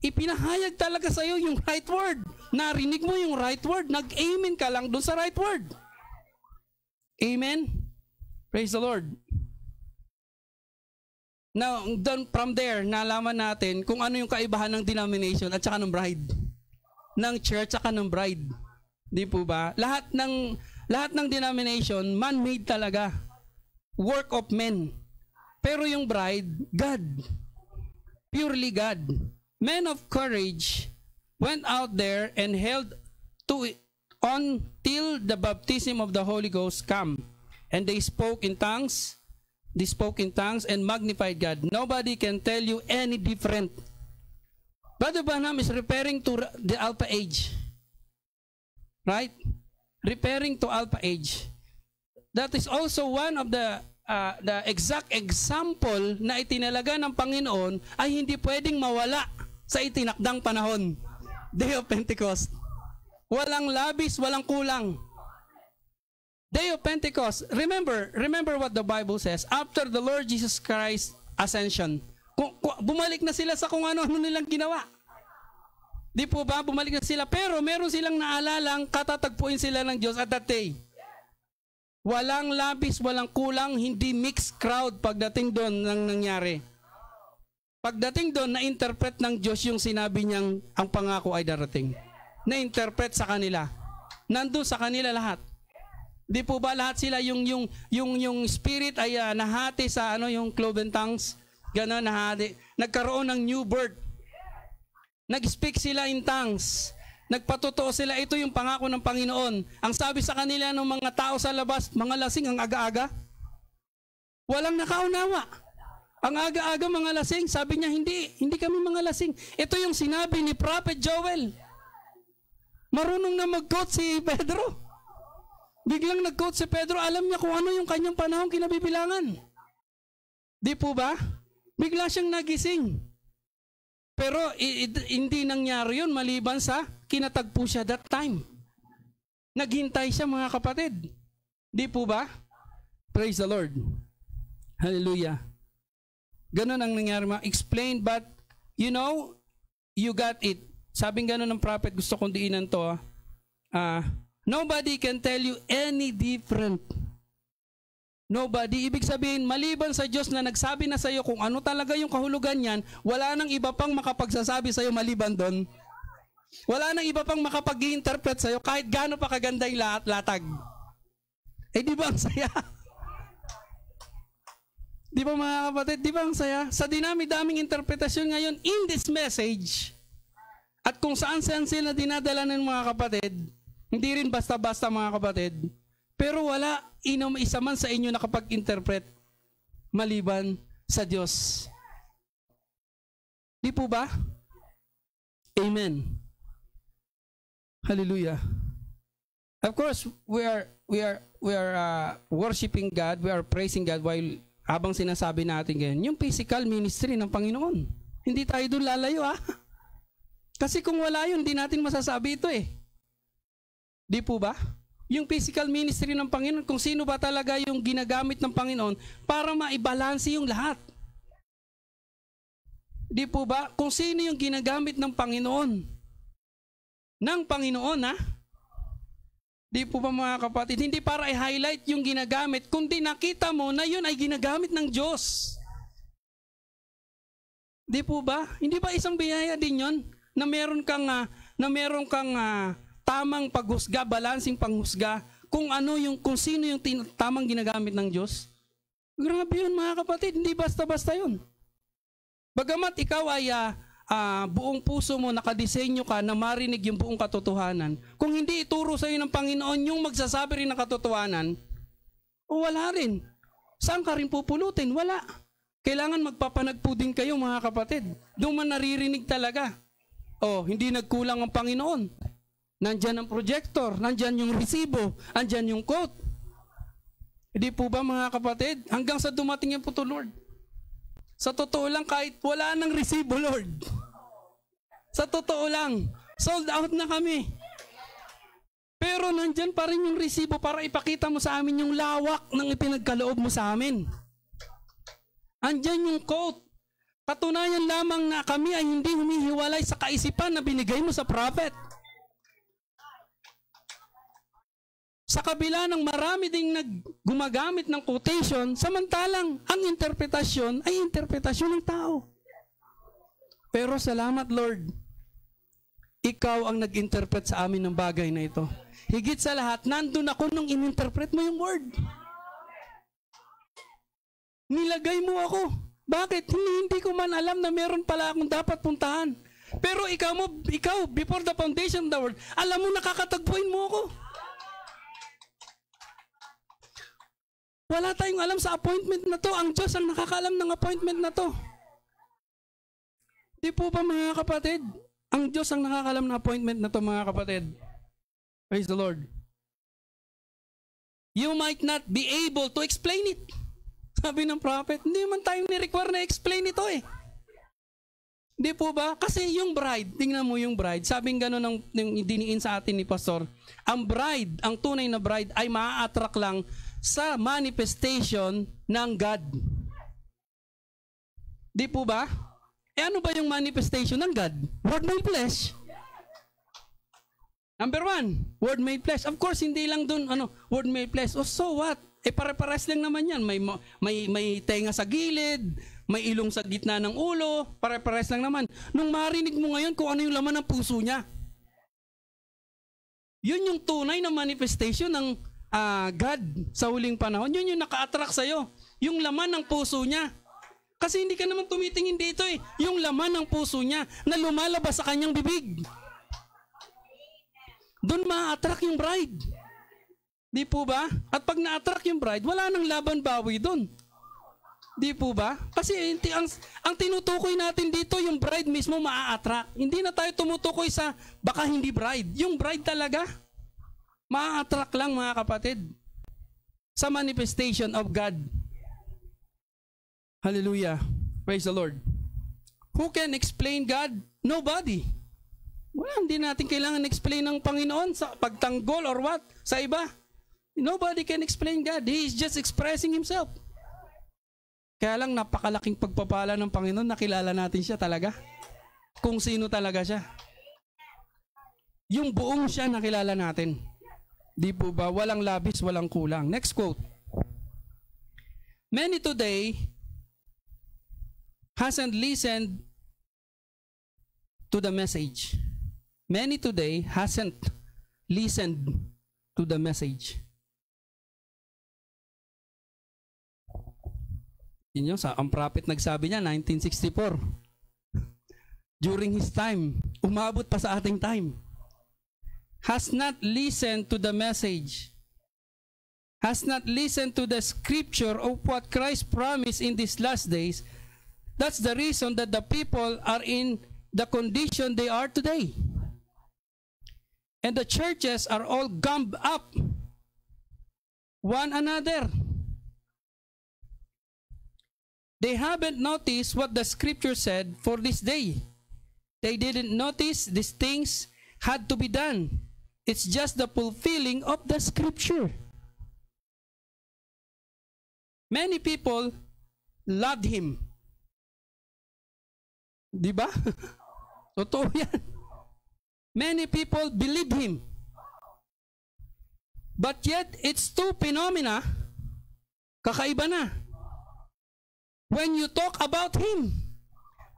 Ipinahayag talaga sa'yo yung right word. Narinig mo yung right word. Nag-amen ka lang dun sa right word. Amen? Praise the Lord. Now, from there, nalaman natin kung ano yung kaibahan ng denomination at saka ng bride. Ng church at saka ng bride. Di po ba? Lahat ng denomination, man-made talaga. Work of men. Pero yung bride, God. Purely God. Men of courage went out there and held to it until the baptism of the Holy Ghost come. And they spoke in tongues. They spoke in tongues and magnified God. Nobody can tell you any different. Brother Branham is referring to the Alpha Age. Right? Referring to Alpha Age. That is also one of the exact example na itinalaga ng Panginoon ay hindi pwedeng mawala sa itinakdang panahon. Day of Pentecost. Walang labis, walang kulang. Day of Pentecost, remember what the Bible says, after the Lord Jesus Christ ascension, bumalik na sila sa kung ano-ano nilang ginawa. Di po ba? Bumalik na sila, pero meron silang naalalang katatagpuin sila ng Diyos at that day. Walang labis, walang kulang, hindi mixed crowd pagdating doon nang nangyari. Pagdating doon, na-interpret ng Diyos yung sinabi niyang ang pangako ay darating. Na-interpret sa kanila. Nandun sa kanila lahat. Di po ba lahat sila yung spirit ay nahati sa yung cloven tongues, gano'n nahati. Nagkaroon ng new birth. Nag-speak sila in tongues. Nagpatotoo sila, ito yung pangako ng Panginoon. Ang sabi sa kanila ng mga tao sa labas, mga lasing ang aga-aga. Walang nakaunawa. Ang aga-aga mga lasing, sabi niya, hindi kami mga lasing. Ito yung sinabi ni Prophet Joel. Marunong na mag-quote si Pedro. Biglang nag-quote si Pedro, alam niya kung ano yung kanyang panahong kinabibilangan. Di po ba? Bigla siyang nagising. Pero hindi nangyari yun maliban sa kinatagpo siya that time. Naghintay siya mga kapatid. Di po ba? Praise the Lord. Hallelujah. Ganon ang nangyari. Explain, but you know, you got it. Sabing ganon ng prophet, gusto kong diinan to. Nobody can tell you any different. Nobody. Ibig sabihin, maliban sa Diyos na nagsabi na sa iyo kung ano talaga yung kahulugan niyan, wala nang iba pang makapagsasabi sa iyo maliban doon. Wala nang iba pang makapag-i-interpret sa iyo kahit gaano pa kaganda yung latag. Eh di ba ang saya? Di ba mga kapatid? Di ba ang saya? Sa dinami-daming interpretasyon ngayon in this message, at kung saan-saan sila dinadala ng mga kapatid, hindi rin basta-basta mga kapatid, pero wala isa man sa inyo nakapag-interpret maliban sa Diyos. Di po ba? Amen. Hallelujah. Of course, we are worshiping God, we are praising God while habang sinasabi natin ganyan, yung physical ministry ng Panginoon. Hindi tayo doon lalayo Kasi kung wala yun, hindi natin masasabi ito Di po ba? Yung physical ministry ng Panginoon, kung sino ba talaga yung ginagamit ng Panginoon para maibalanse yung lahat. Di po ba? Kung sino yung ginagamit ng Panginoon. Ng Panginoon, Di po ba mga kapatid? Hindi para i-highlight yung ginagamit, kundi nakita mo na yun ay ginagamit ng Diyos. Di po ba? Hindi ba isang biyaya din yun? Na meron kang tamang paghusga, balancing panghusga, kung sino yung tamang ginagamit ng Diyos. Grabe yun mga kapatid, hindi basta-basta yun. Bagamat ikaw ay buong puso mo nakadesenyo ka na marinig yung buong katotohanan, kung hindi ituro sa iyo ng Panginoon yung magsasabi rin ng katotohanan, wala rin. Saan ka rin pupulutin? Wala. Kailangan magpapanagpo din kayo mga kapatid. Doon man naririnig talaga. Hindi nagkulang ang Panginoon. Nandyan ang projector, nandyan yung resibo, nandyan yung quote. Hindi po ba mga kapatid? Hanggang sa dumating yan po to Lord. Sa totoo lang, kahit wala nang resibo, Lord. Sa totoo lang, sold out na kami. Pero nandyan pa rin yung resibo para ipakita mo sa amin yung lawak ng ipinagkaloob mo sa amin. Andyan yung quote. Katunayan lamang na kami ay hindi humihiwalay sa kaisipan na binigay mo sa prophet. Sa kabila ng marami ding gumagamit ng quotation, samantalang ang interpretasyon ay interpretasyon ng tao. Pero salamat Lord, ikaw ang nag-interpret sa amin ng bagay na ito. Higit sa lahat, nandun ako nung in-interpret mo yung word. Nilagay mo ako. Bakit? Hindi ko man alam na meron pala akong dapat puntahan. Pero ikaw, before the foundation of the world, alam mo nakakatagpuin mo ako. Wala tayong alam sa appointment na to. Ang Diyos ang nakakaalam ng appointment na to. Di po ba mga kapatid? Ang Diyos ang nakakaalam ng appointment na to mga kapatid. Praise the Lord. You might not be able to explain it. Sabi ng prophet, hindi man tayong ni-require na explain ito Di po ba? Kasi yung bride, tingnan mo yung bride, sabing gano'n ng diniin sa atin ni Pastor, ang bride, ang tunay na bride ay maa-attract lang sa manifestation ng God. Di po ba? Ano ba yung manifestation ng God? Word made flesh. Number 1, word made flesh. Of course, hindi lang dun, word made flesh. So what? Pare-pares lang naman yan. May tenga sa gilid, may ilong sa gitna ng ulo, pare-pares lang naman. Nung marinig mo ngayon kung ano yung laman ng puso niya, yun yung tunay na manifestation ng God sa huling panahon. Yun yung naka-attract sa'yo. Yung laman ng puso niya. Kasi hindi ka naman tumitingin dito Yung laman ng puso niya na lumalabas sa kanyang bibig. Doon ma-attract yung bride. Di po ba? At pag na-attract yung bride, wala nang laban bawi doon. Di po ba? Kasi ang tinutukoy natin dito, yung bride mismo maa-attract. Hindi na tayo tumutukoy sa baka hindi bride. Yung bride talaga, maa-attract lang mga kapatid. Sa manifestation of God. Hallelujah. Praise the Lord. Who can explain God? Nobody. Wala, hindi natin kailangan explain ng Panginoon sa pagtanggol or what? Sa iba. Nobody can explain God. He is just expressing Himself. Kaya lang napakalaking pagpapala ng Panginoon, nakilala natin siya talaga. Kung sino talaga siya. Yung buong siya nakilala natin. Di po ba? Walang labis, walang kulang. Next quote. Many today hasn't listened to the message. Many today hasn't listened to the message. Yun yung ang prophet nagsabi niya, 1964. During his time, umabot pa sa ating time. Has not listened to the message. Has not listened to the scripture of what Christ promised in these last days. That's the reason that the people are in the condition they are today. And the churches are all gummed up one another. They haven't noticed what the scripture said for this day. They didn't notice these things had to be done. It's just the fulfilling of the scripture. Many people loved Him. Diba? Totoo yan. Many people believed Him. But yet, it's two phenomena. Kakaiba na. When you talk about Him.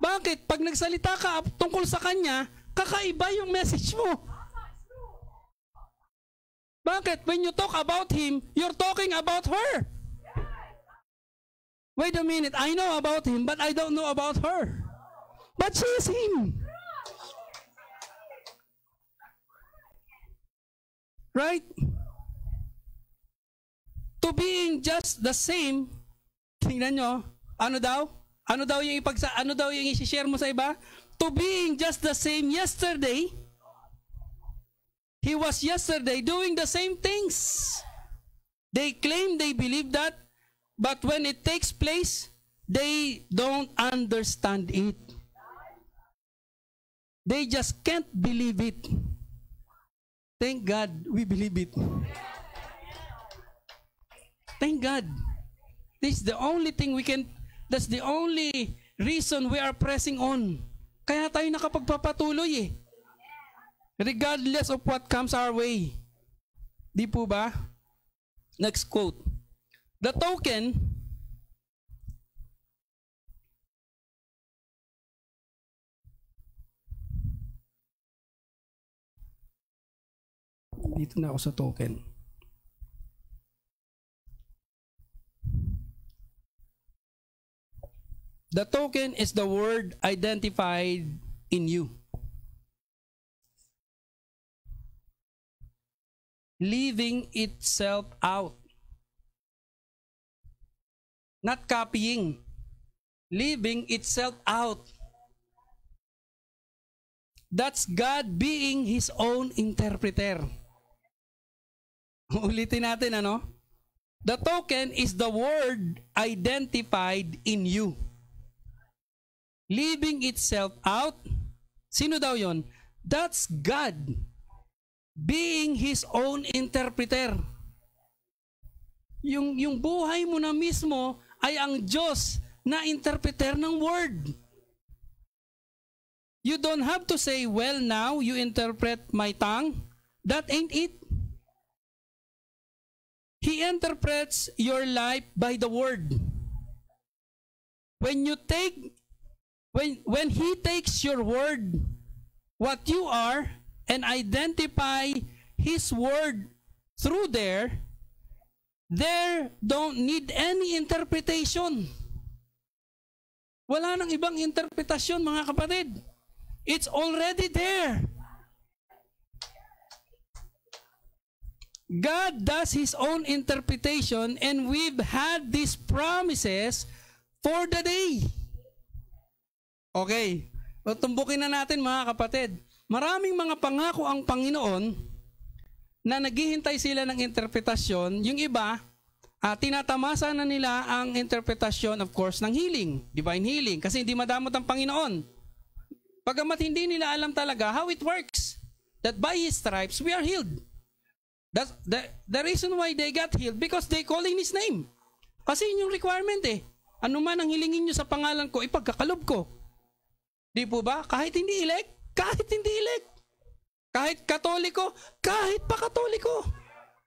Bakit? Pag nagsalita ka tungkol sa Kanya, kakaiba yung message mo. Bakit? When you talk about Him, you're talking about her. Wait a minute, I know about Him, but I don't know about her. But she is Him. Right? To being just the same, tingnan nyo, ano daw? Ano daw yung i-share mo sa iba? To being just the same yesterday, he was yesterday doing the same things. They claim they believe that, but when it takes place, they don't understand it. They just can't believe it. Thank God we believe it. Thank God. This is the only thing we can, that's the only reason we are pressing on. Kaya tayo nakapagpapatuloy eh. Regardless of what comes our way. Di po ba? Next quote. The token dito na ako sa token. The token is the word identified in you. Leaving itself out. Not copying. Leaving itself out. That's God being His own interpreter. Ulitin natin ano? The token is the word identified in you. Leaving itself out. Sino daw yon? That's God being His own interpreter. Yung buhay mo na mismo ay ang Diyos na interpreter ng word. You don't have to say, well, now you interpret my tongue. That ain't it. He interprets your life by the word. When He takes your word, what you are, and identify His word through there don't need any interpretation. Wala nang ibang interpretasyon, mga kapatid. It's already there. God does His own interpretation, and we've had these promises For the day. Okay. So, tumbukin na natin mga kapatid. Maraming mga pangako ang Panginoon na naghihintay sila ng interpretasyon. Yung iba, tinatamasa na nila ang interpretasyon, of course, ng healing, divine healing, kasi hindi madamot ang Panginoon. Pagamat hindi nila alam talaga how it works, that by His stripes we are healed. That's the reason why they got healed, because they call in His name. Kasi yun yung requirement eh. Ano man ang hilingin nyo sa pangalan ko, ipagkakalob ko. Di po ba? Kahit hindi elect, kahit Katoliko, kahit pa Katoliko.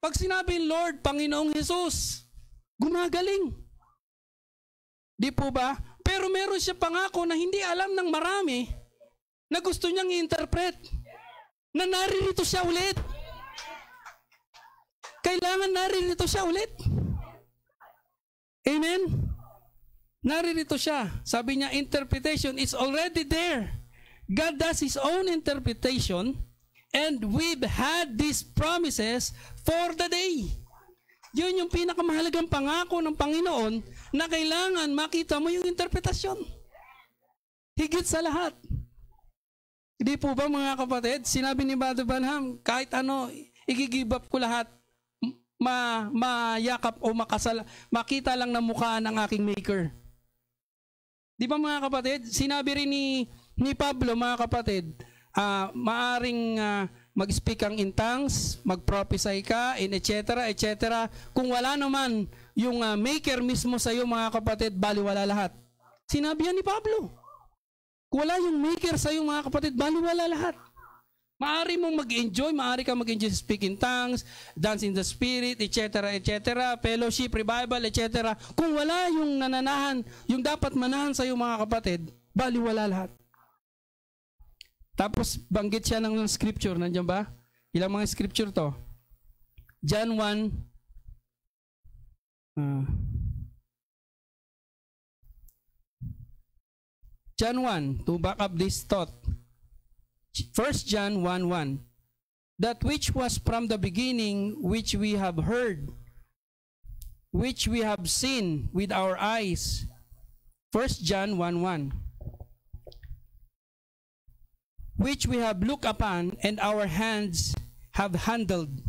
Pag sinabi, Lord, Panginoong Jesus, gumagaling. Di po ba? Pero meron siya pangako na hindi alam ng marami na gusto niyang i-interpret. Na naririto siya ulit. Kailangan naririto siya ulit. Amen? Naririto siya. Sabi niya, interpretation is already there. God does His own interpretation, and we've had these promises for the day. Yun yung pinakamahalagang pangako ng Panginoon na kailangan makita mo yung interpretasyon. Higit sa lahat. Hindi po ba mga kapatid, sinabi ni Brother Branham, kahit ano, i-give up ko lahat, mayakap o makita lang ng mukha ng aking maker. Di ba mga kapatid, sinabi rin ni Pablo mga kapatid, maaring mag-speak ang in tongues, mag-prophesy ka, etc. Kung wala naman yung maker mismo sa iyo mga kapatid, baliwala lahat. Sinabi yan ni Pablo. Kung wala yung maker sa iyo mga kapatid, baliwala lahat. Maari mong mag-enjoy, maari ka mag-enjoy speak in tongues, dance in the spirit, etc., fellowship, revival, etc. Kung wala yung nananahan, yung dapat manahan sa iyo mga kapatid, baliwala lahat. Tapos banggit siya ng scripture, nandiyan ba? Ilang mga scripture to? John 1, John 1, to back up this thought. 1 John 1:1, that which was from the beginning, which we have heard, which we have seen with our eyes. 1 John 1:1, which we have looked upon, and our hands have handled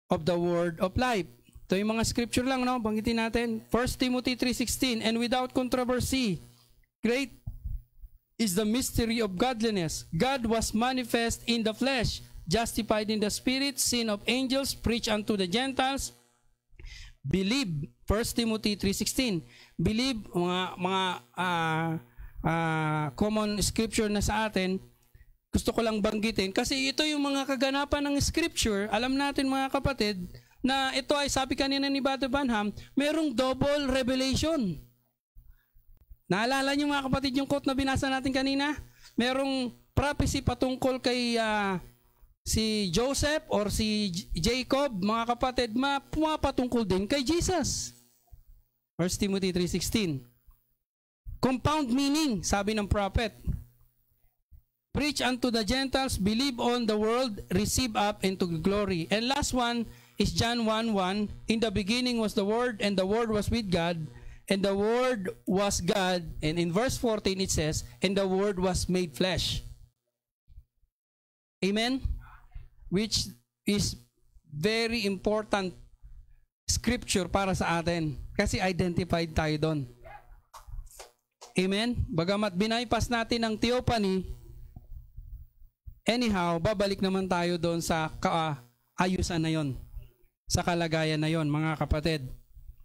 of the word of life. Ito yung mga scripture lang, no? Banggitin natin. 1 Timothy 3:16, and without controversy, great is the mystery of godliness. God was manifest in the flesh, justified in the spirit, seen of angels, preached unto the Gentiles. Believe, 1 Timothy 3:16. Believe, mga common scripture na sa atin. Gusto ko lang banggitin kasi ito yung mga kaganapan ng scripture. Alam natin mga kapatid na ito ay, sabi kanina ni Brother Branham, merong double revelation. Naalala niyo mga kapatid yung quote na binasa natin kanina? Merong prophecy patungkol kay si Joseph or si Jacob, mga kapatid, pumapatungkol din kay Jesus. 1 Timothy 3:16. Compound meaning, sabi ng prophet. Preach unto the Gentiles, believe on the world, receive up into glory. And last one is John 1:1. In the beginning was the Word, and the Word was with God, and the Word was God. And in verse 14 it says, and the Word was made flesh. Amen? Which is very important scripture para sa atin. Kasi identified tayo doon. Amen? Bagamat binaypas natin ang theophany, anyhow, babalik naman tayo doon sa ayusan na yon, sa kalagayan na yon, mga kapatid.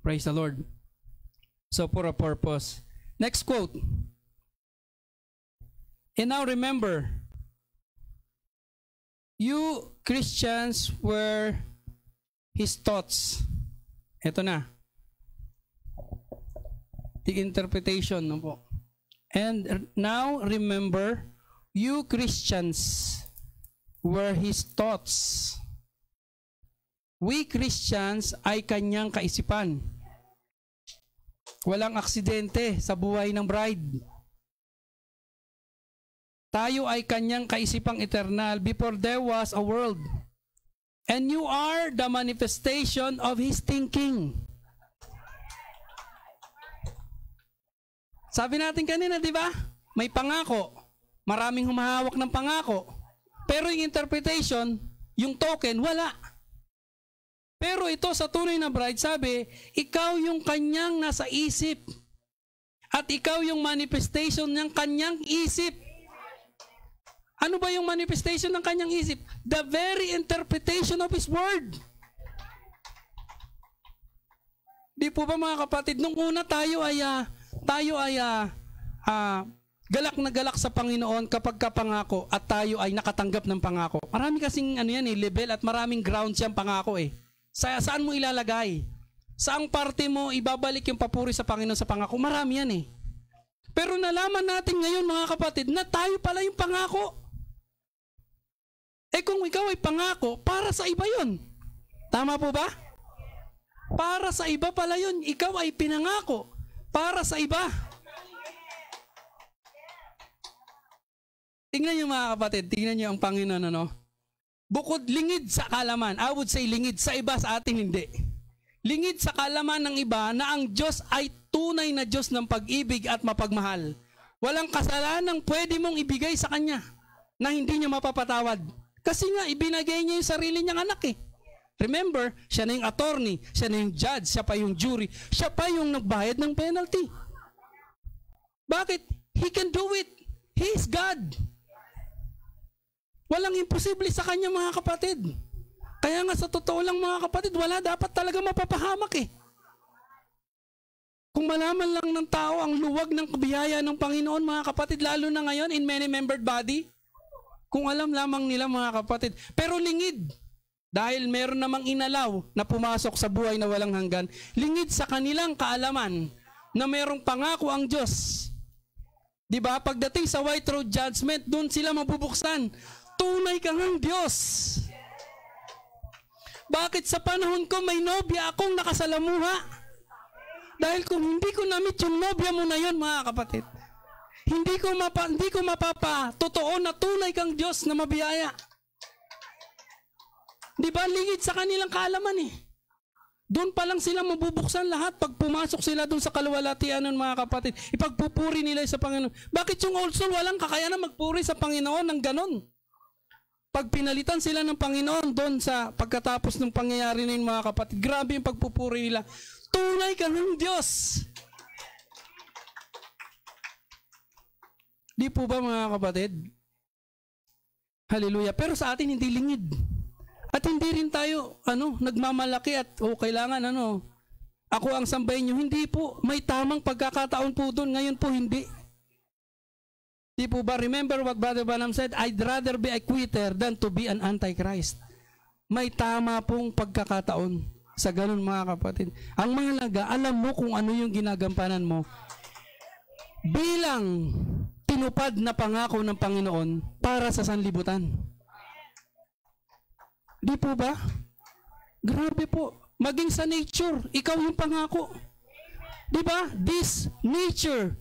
Praise the Lord. So for a purpose. Next quote. And now remember, you Christians were His thoughts. Ito na. The interpretation. No po. And now remember, you Christians were His thoughts. We Christians ay Kanyang kaisipan. Walang aksidente sa buhay ng bride. Tayo ay Kanyang kaisipang eternal before there was a world. And you are the manifestation of His thinking. Sabi natin kanina, di ba? May pangako. Maraming humahawak ng pangako. Pero yung interpretation, yung token, wala. Pero ito sa tunay na bride, sabi, ikaw yung kanyang nasa isip. At ikaw yung manifestation ng kanyang isip. Ano ba yung manifestation ng kanyang isip? The very interpretation of His Word. Di po ba mga kapatid, nung una tayo ay galak na galak sa Panginoon kapag kapangako at tayo ay nakatanggap ng pangako. Marami kasing level at maraming ground siyang pangako eh. Saan mo ilalagay? Saang parte mo ibabalik yung papuri sa Panginoon sa pangako? Marami yan eh. Pero nalaman natin ngayon mga kapatid na tayo pala yung pangako. Eh kung ikaw ay pangako, para sa iba yun. Tama po ba? Para sa iba pala yun. Ikaw ay pinangako. Para sa iba. Tingnan niyo mga kapatid, tingnan niyo ang Panginoon Bukod lingid sa kalaman, I would say lingid sa iba, sa atin hindi. Lingid sa kalaman ng iba na ang Diyos ay tunay na Diyos ng pag-ibig at mapagmahal. Walang kasalanang pwede mong ibigay sa Kanya na hindi niya mapapatawad. Kasi nga, ibinagay niya yung sarili niyang anak eh. Remember, siya na yung attorney, siya na yung judge, siya pa yung jury, siya pa yung nagbayad ng penalty. Bakit? He can do it. He is God. Walang imposible sa Kanya mga kapatid. Kaya nga sa totoo lang mga kapatid, wala dapat talaga mapapahamak eh. Kung malaman lang ng tao ang luwag ng biyaya ng Panginoon mga kapatid, lalo na ngayon in many-membered body, kung alam lamang nila mga kapatid. Pero lingid, dahil meron namang inalaw na pumasok sa buhay na walang hanggan, lingid sa kanilang kaalaman na merong pangako ang Diyos. Diba? Pagdating sa white road judgment, doon sila mabubuksan. Tunay kang ang Diyos. Bakit sa panahon ko may nobya akong nakasalamuha? Dahil kung hindi ko na-meet yung nobya mo na yun, mga kapatid, hindi ko totoo na tunay kang Diyos na mabiyaya. Di ba? Lingid sa kanilang kaalaman eh. Doon pa lang sila mabubuksan lahat pag pumasok sila doon sa kaluwalhatian ng mga kapatid. Ipagpupuri nila sa Panginoon. Bakit yung old soul walang kakayanan magpuri sa Panginoon ng ganon? Pag pinalitan sila ng Panginoon doon sa pagkatapos ng pangyayari na yun mga kapatid, grabe yung pagpupuri nila. Tunay ka ng Diyos. Di po ba mga kapatid? Hallelujah. Pero sa atin hindi lingid. At hindi rin tayo nagmamalaki at kailangan ako ang sambahin nyo. Hindi po. May tamang pagkakataon po doon. Ngayon po hindi. Di po ba? Remember what Brother Branham said? I'd rather be a quitter than to be an antichrist. May tama pong pagkakataon sa ganun mga kapatid. Ang mahalaga, alam mo kung ano yung ginagampanan mo bilang tinupad na pangako ng Panginoon para sa sanlibutan. Di po ba? Grabe po. Maging sa nature, ikaw yung pangako. Di ba? This nature,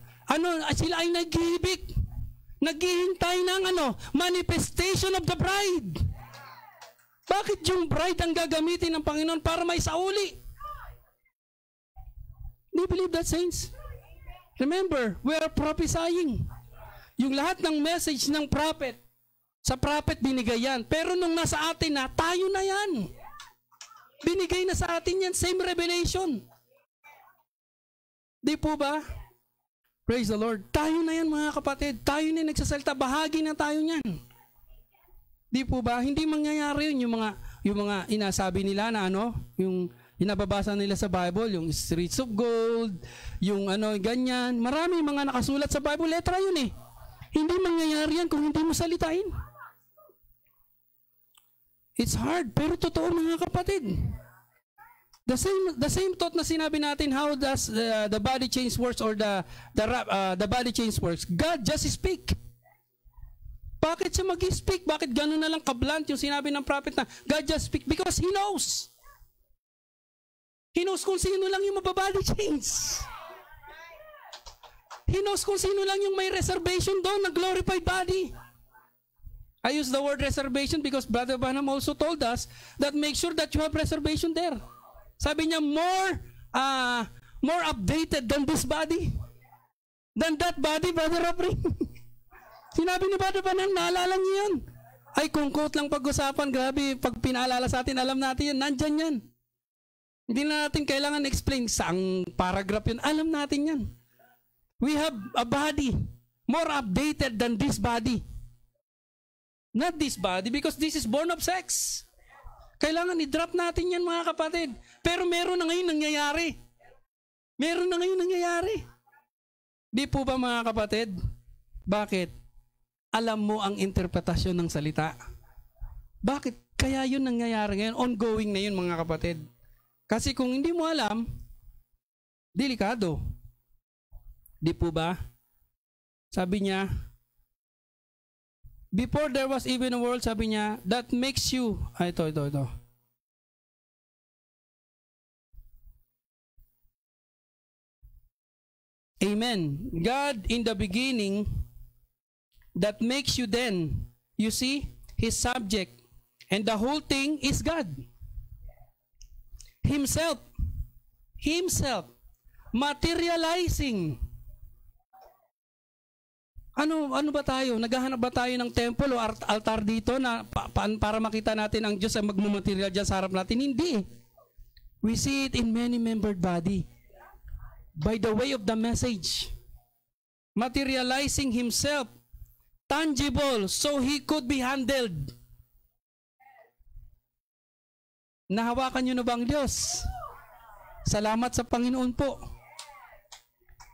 sila ay nag-iibig. Naghihintay ng manifestation of the bride. Bakit yung bride ang gagamitin ng Panginoon para may sauli? Do you believe that, saints? Remember, we are prophesying. Yung lahat ng message ng prophet, sa prophet binigay yan. Pero nung nasa atin na, tayo na yan. Binigay na sa atin yan, same revelation. Di po ba? Praise the Lord. Tayo na yan mga kapatid. Tayo na nagsasalita. Bahagi na tayo niyan. Di po ba? Hindi mangyayari yun. Yung mga inasabi nila na yung inababasa nila sa Bible, yung streets of gold, yung ganyan. Marami mga nakasulat sa Bible. Letra yun eh. Hindi mangyayari yan kung hindi mo salitain. It's hard, pero totoo mga kapatid. The same thought na sinabi natin, how does the body change works or the body change works? God just speak. Bakit siya mag-speak? Bakit gano'n na lang kablant yung sinabi ng prophet na God just speak? Because He knows. He knows kung sino lang yung mababody change. He knows kung sino lang yung may reservation doon na glorified body. I use the word reservation because Brother Branham also told us that make sure that you have reservation there. Sabi niya, more updated than this body. than that body, Brother Opry. Sinabi ni Brother Banang, naalala niyo yun. Ay, kung quote lang pag-usapan, grabe, pag pinaalala sa atin, alam natin yun, nandyan yan. Hindi na natin kailangan explain saang paragraph yun, alam natin yan. We have a body more updated than this body. Not this body, because this is born of sex. Kailangan i-drop natin yan, mga kapatid. Pero meron na ngayon nangyayari. Meron na ngayon nangyayari. Di po ba, mga kapatid? Bakit? Alam mo ang interpretasyon ng salita. Bakit? Kaya yun nangyayari ngayon. Ongoing na yun, mga kapatid. Kasi kung hindi mo alam, delikado. Di po ba? Sabi niya, before there was even a world, sabi niya, that makes you, ito. Amen. God in the beginning, that makes you then, you see, His subject. And the whole thing is God. Himself, materializing. Ano ba tayo? Naghahanap ba tayo ng temple o altar dito na para makita natin ang Diyos ang magmamaterial dyan sa harap natin? Hindi. We see it in many-membered body. By the way of the message. Materializing Himself. Tangible, so He could be handled. Nahawakan niyo na ba ang Diyos? Salamat sa Panginoon po.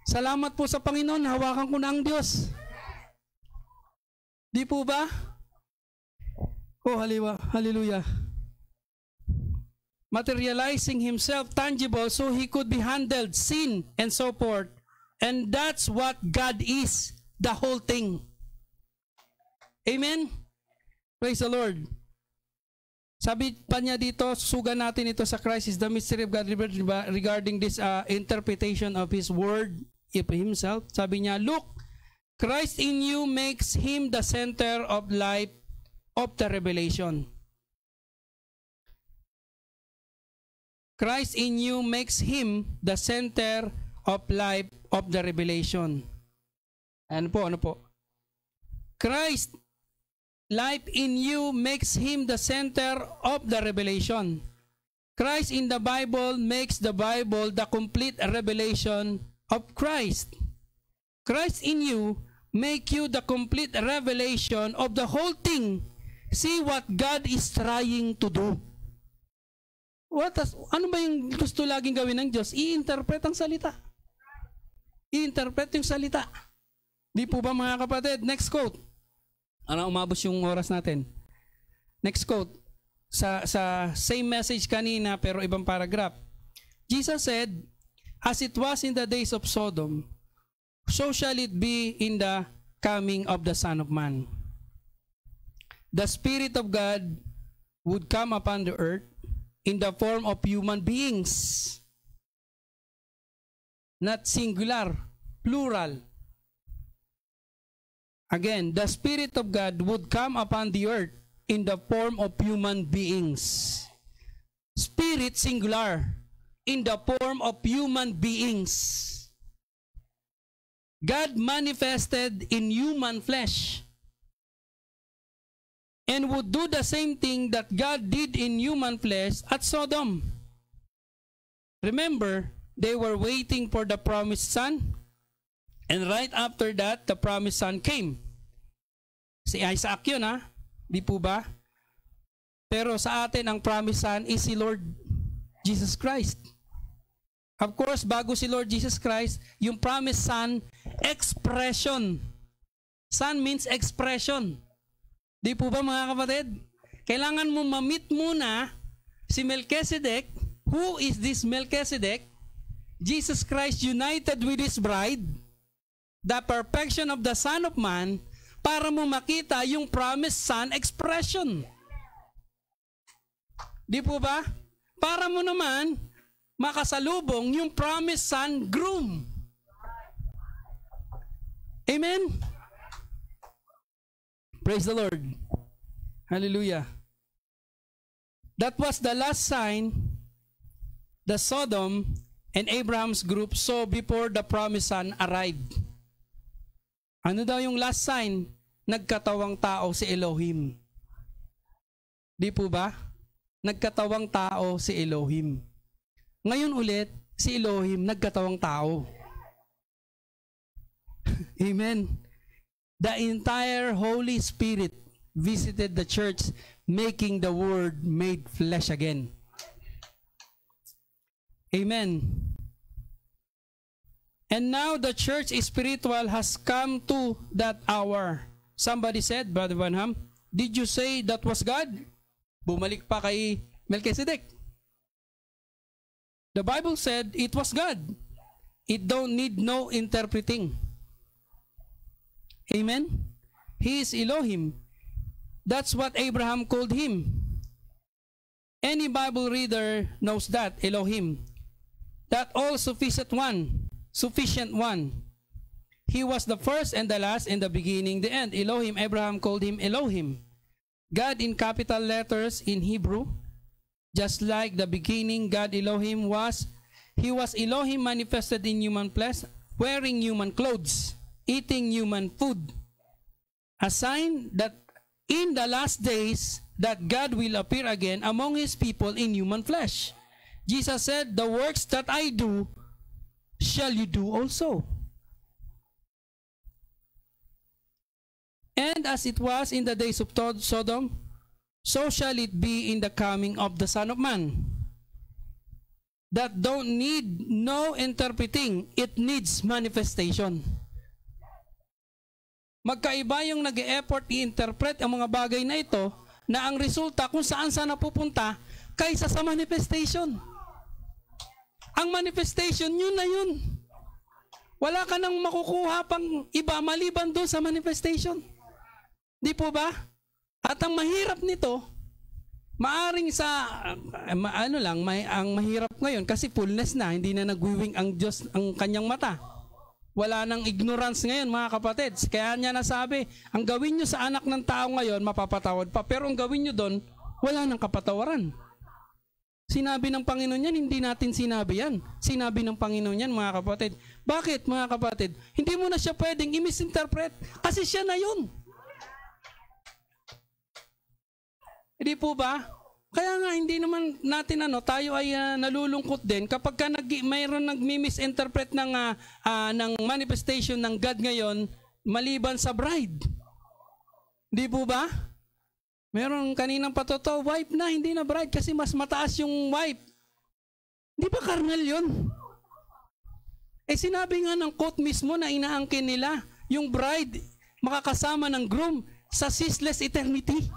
Salamat po sa Panginoon, hawakan ko na ang Diyos. Di po ba? Oh, hallelujah. Materializing Himself tangible so He could be handled, seen, and so forth. And that's what God is, the whole thing. Amen? Praise the Lord. Sabi pa niya dito, susugan natin ito sa Christ is the mystery of God regarding this interpretation of His word Himself. Sabi niya, look, Christ in you makes Him the center of life of the revelation. Christ in you makes Him the center of life of the revelation. Ano po? Christ life in you makes Him the center of the revelation. Christ in the Bible makes the Bible the complete revelation of Christ. Christ in you make you the complete revelation of the whole thing. See what God is trying to do. Ano ba yung gusto laging gawin ng Diyos? I-interpret ang salita. I-interpret yung salita. Di po ba, mga kapatid? Next quote. Umabot yung oras natin. Next quote. Sa same message kanina pero ibang paragraph. Jesus said, as it was in the days of Sodom, so shall it be in the coming of the Son of Man. The Spirit of God would come upon the earth in the form of human beings. Not singular, plural. Again, the Spirit of God would come upon the earth in the form of human beings. Spirit, singular, in the form of human beings. God manifested in human flesh and would do the same thing that God did in human flesh at Sodom. Remember, they were waiting for the promised son. And right after that, the promised son came. Si Isaac yun, ha? Di po ba? Pero sa atin, ang promised son is si Lord Jesus Christ. Of course, bago si Lord Jesus Christ, yung promised son, expression. Son means expression. Di po ba, mga kapatid? Kailangan mo ma-meet muna si Melchizedek. Who is this Melchizedek? Jesus Christ united with His bride. The perfection of the Son of Man, para mo makita yung promised Son expression. Di po ba? Para mo naman makasalubong yung promised Son groom. Amen? Praise the Lord. Hallelujah. That was the last sign the Sodom and Abraham's group saw before the promised Son arrived. Ano daw yung last sign? Nagkatawang tao si Elohim. Di po ba? Nagkatawang tao si Elohim. Ngayon ulit, si Elohim nagkatawang tao. Amen. The entire Holy Spirit visited the church, making the Word made flesh again. Amen. And now the church spiritual has come to that hour. Somebody said, Brother Branham, did you say that was God? Bumalik pa kay Melchizedek. The Bible said it was God. It don't need no interpreting. Amen? He is Elohim. That's what Abraham called him. Any Bible reader knows that, Elohim. That all-sufficient one. Sufficient one. He was the first and the last and the beginning, the end. Elohim, Abraham called him Elohim. God in capital letters in Hebrew. Just like the beginning, God Elohim was. He was Elohim manifested in human flesh, wearing human clothes, eating human food. A sign that in the last days that God will appear again among His people in human flesh. Jesus said, the works that I do, shall you do also. And as it was in the days of Sodom, so shall it be in the coming of the Son of Man. That don't need no interpreting, it needs manifestation. Magkaiba yung nag-e-effort i-interpret ang mga bagay na ito na ang resulta kung saan napupunta kaysa sa manifestation. Ang manifestation, yun na yun. Wala ka nang makukuha pang iba maliban doon sa manifestation. Di po ba? At ang mahirap nito, maaring sa, ang mahirap ngayon kasi fullness na, hindi na nagwiwing ang Diyos ang kanyang mata. Wala nang ignorance ngayon mga kapatid. Kaya niya nasabi, ang gawin nyo sa anak ng tao ngayon, mapapatawad pa. Pero ang gawin nyo doon, wala nang kapatawaran. Sinabi ng Panginoon yan, hindi natin sinabi yan. Sinabi ng Panginoon yan, mga kapatid. Bakit, mga kapatid? Hindi mo na siya pwedeng i-misinterpret kasi siya na yun. Hindi po ba? Kaya nga, hindi naman natin tayo ay nalulungkot din kapag mayroon nagmi-misinterpret ng manifestation ng God ngayon maliban sa bride. Hindi po ba? Meron kaninang patoto, wife na, hindi na bride kasi mas mataas yung wife. Di ba karnal yun? Sinabi nga ng quote mismo na inaangkin nila, yung bride makakasama ng groom sa ceaseless eternity.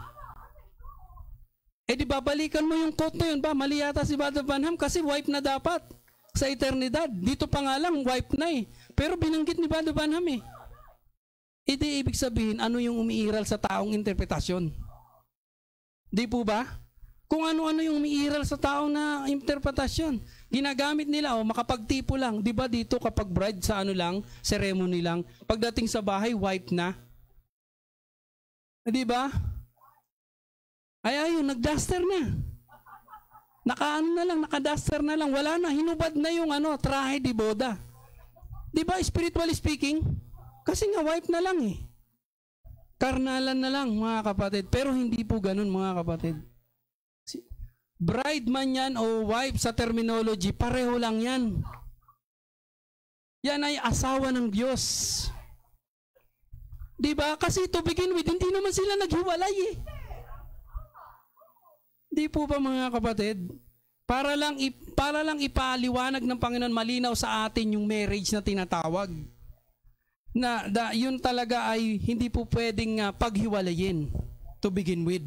Di babalikan mo yung quote na yun ba? Mali yata si Brother Branham kasi wife na dapat sa eternidad. Dito pa nga lang, wife na Pero binanggit ni Brother Branham Di ibig sabihin, ano yung umiiral sa taong interpretasyon? Di po ba? Kung ano-ano yung umiiral sa tao na interpretasyon. Ginagamit nila, makapagtipo lang. Di ba dito kapag bride sa ceremony lang, pagdating sa bahay, wife na. Di ba? Ayun, nag-duster na. Naka-duster na lang. Wala na, hinubad na yung trahe di boda. Di ba, spiritually speaking? Kasi nga, wife na lang Karnalan na lang, mga kapatid. Pero hindi po ganun, mga kapatid. Bride man yan o wife sa terminology, pareho lang yan. Yan ay asawa ng Diyos. Diba? Kasi to begin with, hindi naman sila naghiwalay Di po ba, mga kapatid? Para lang ipaliwanag ng Panginoon malinaw sa atin yung marriage na tinatawag. Yun talaga ay hindi po pwedeng paghiwalayin to begin with.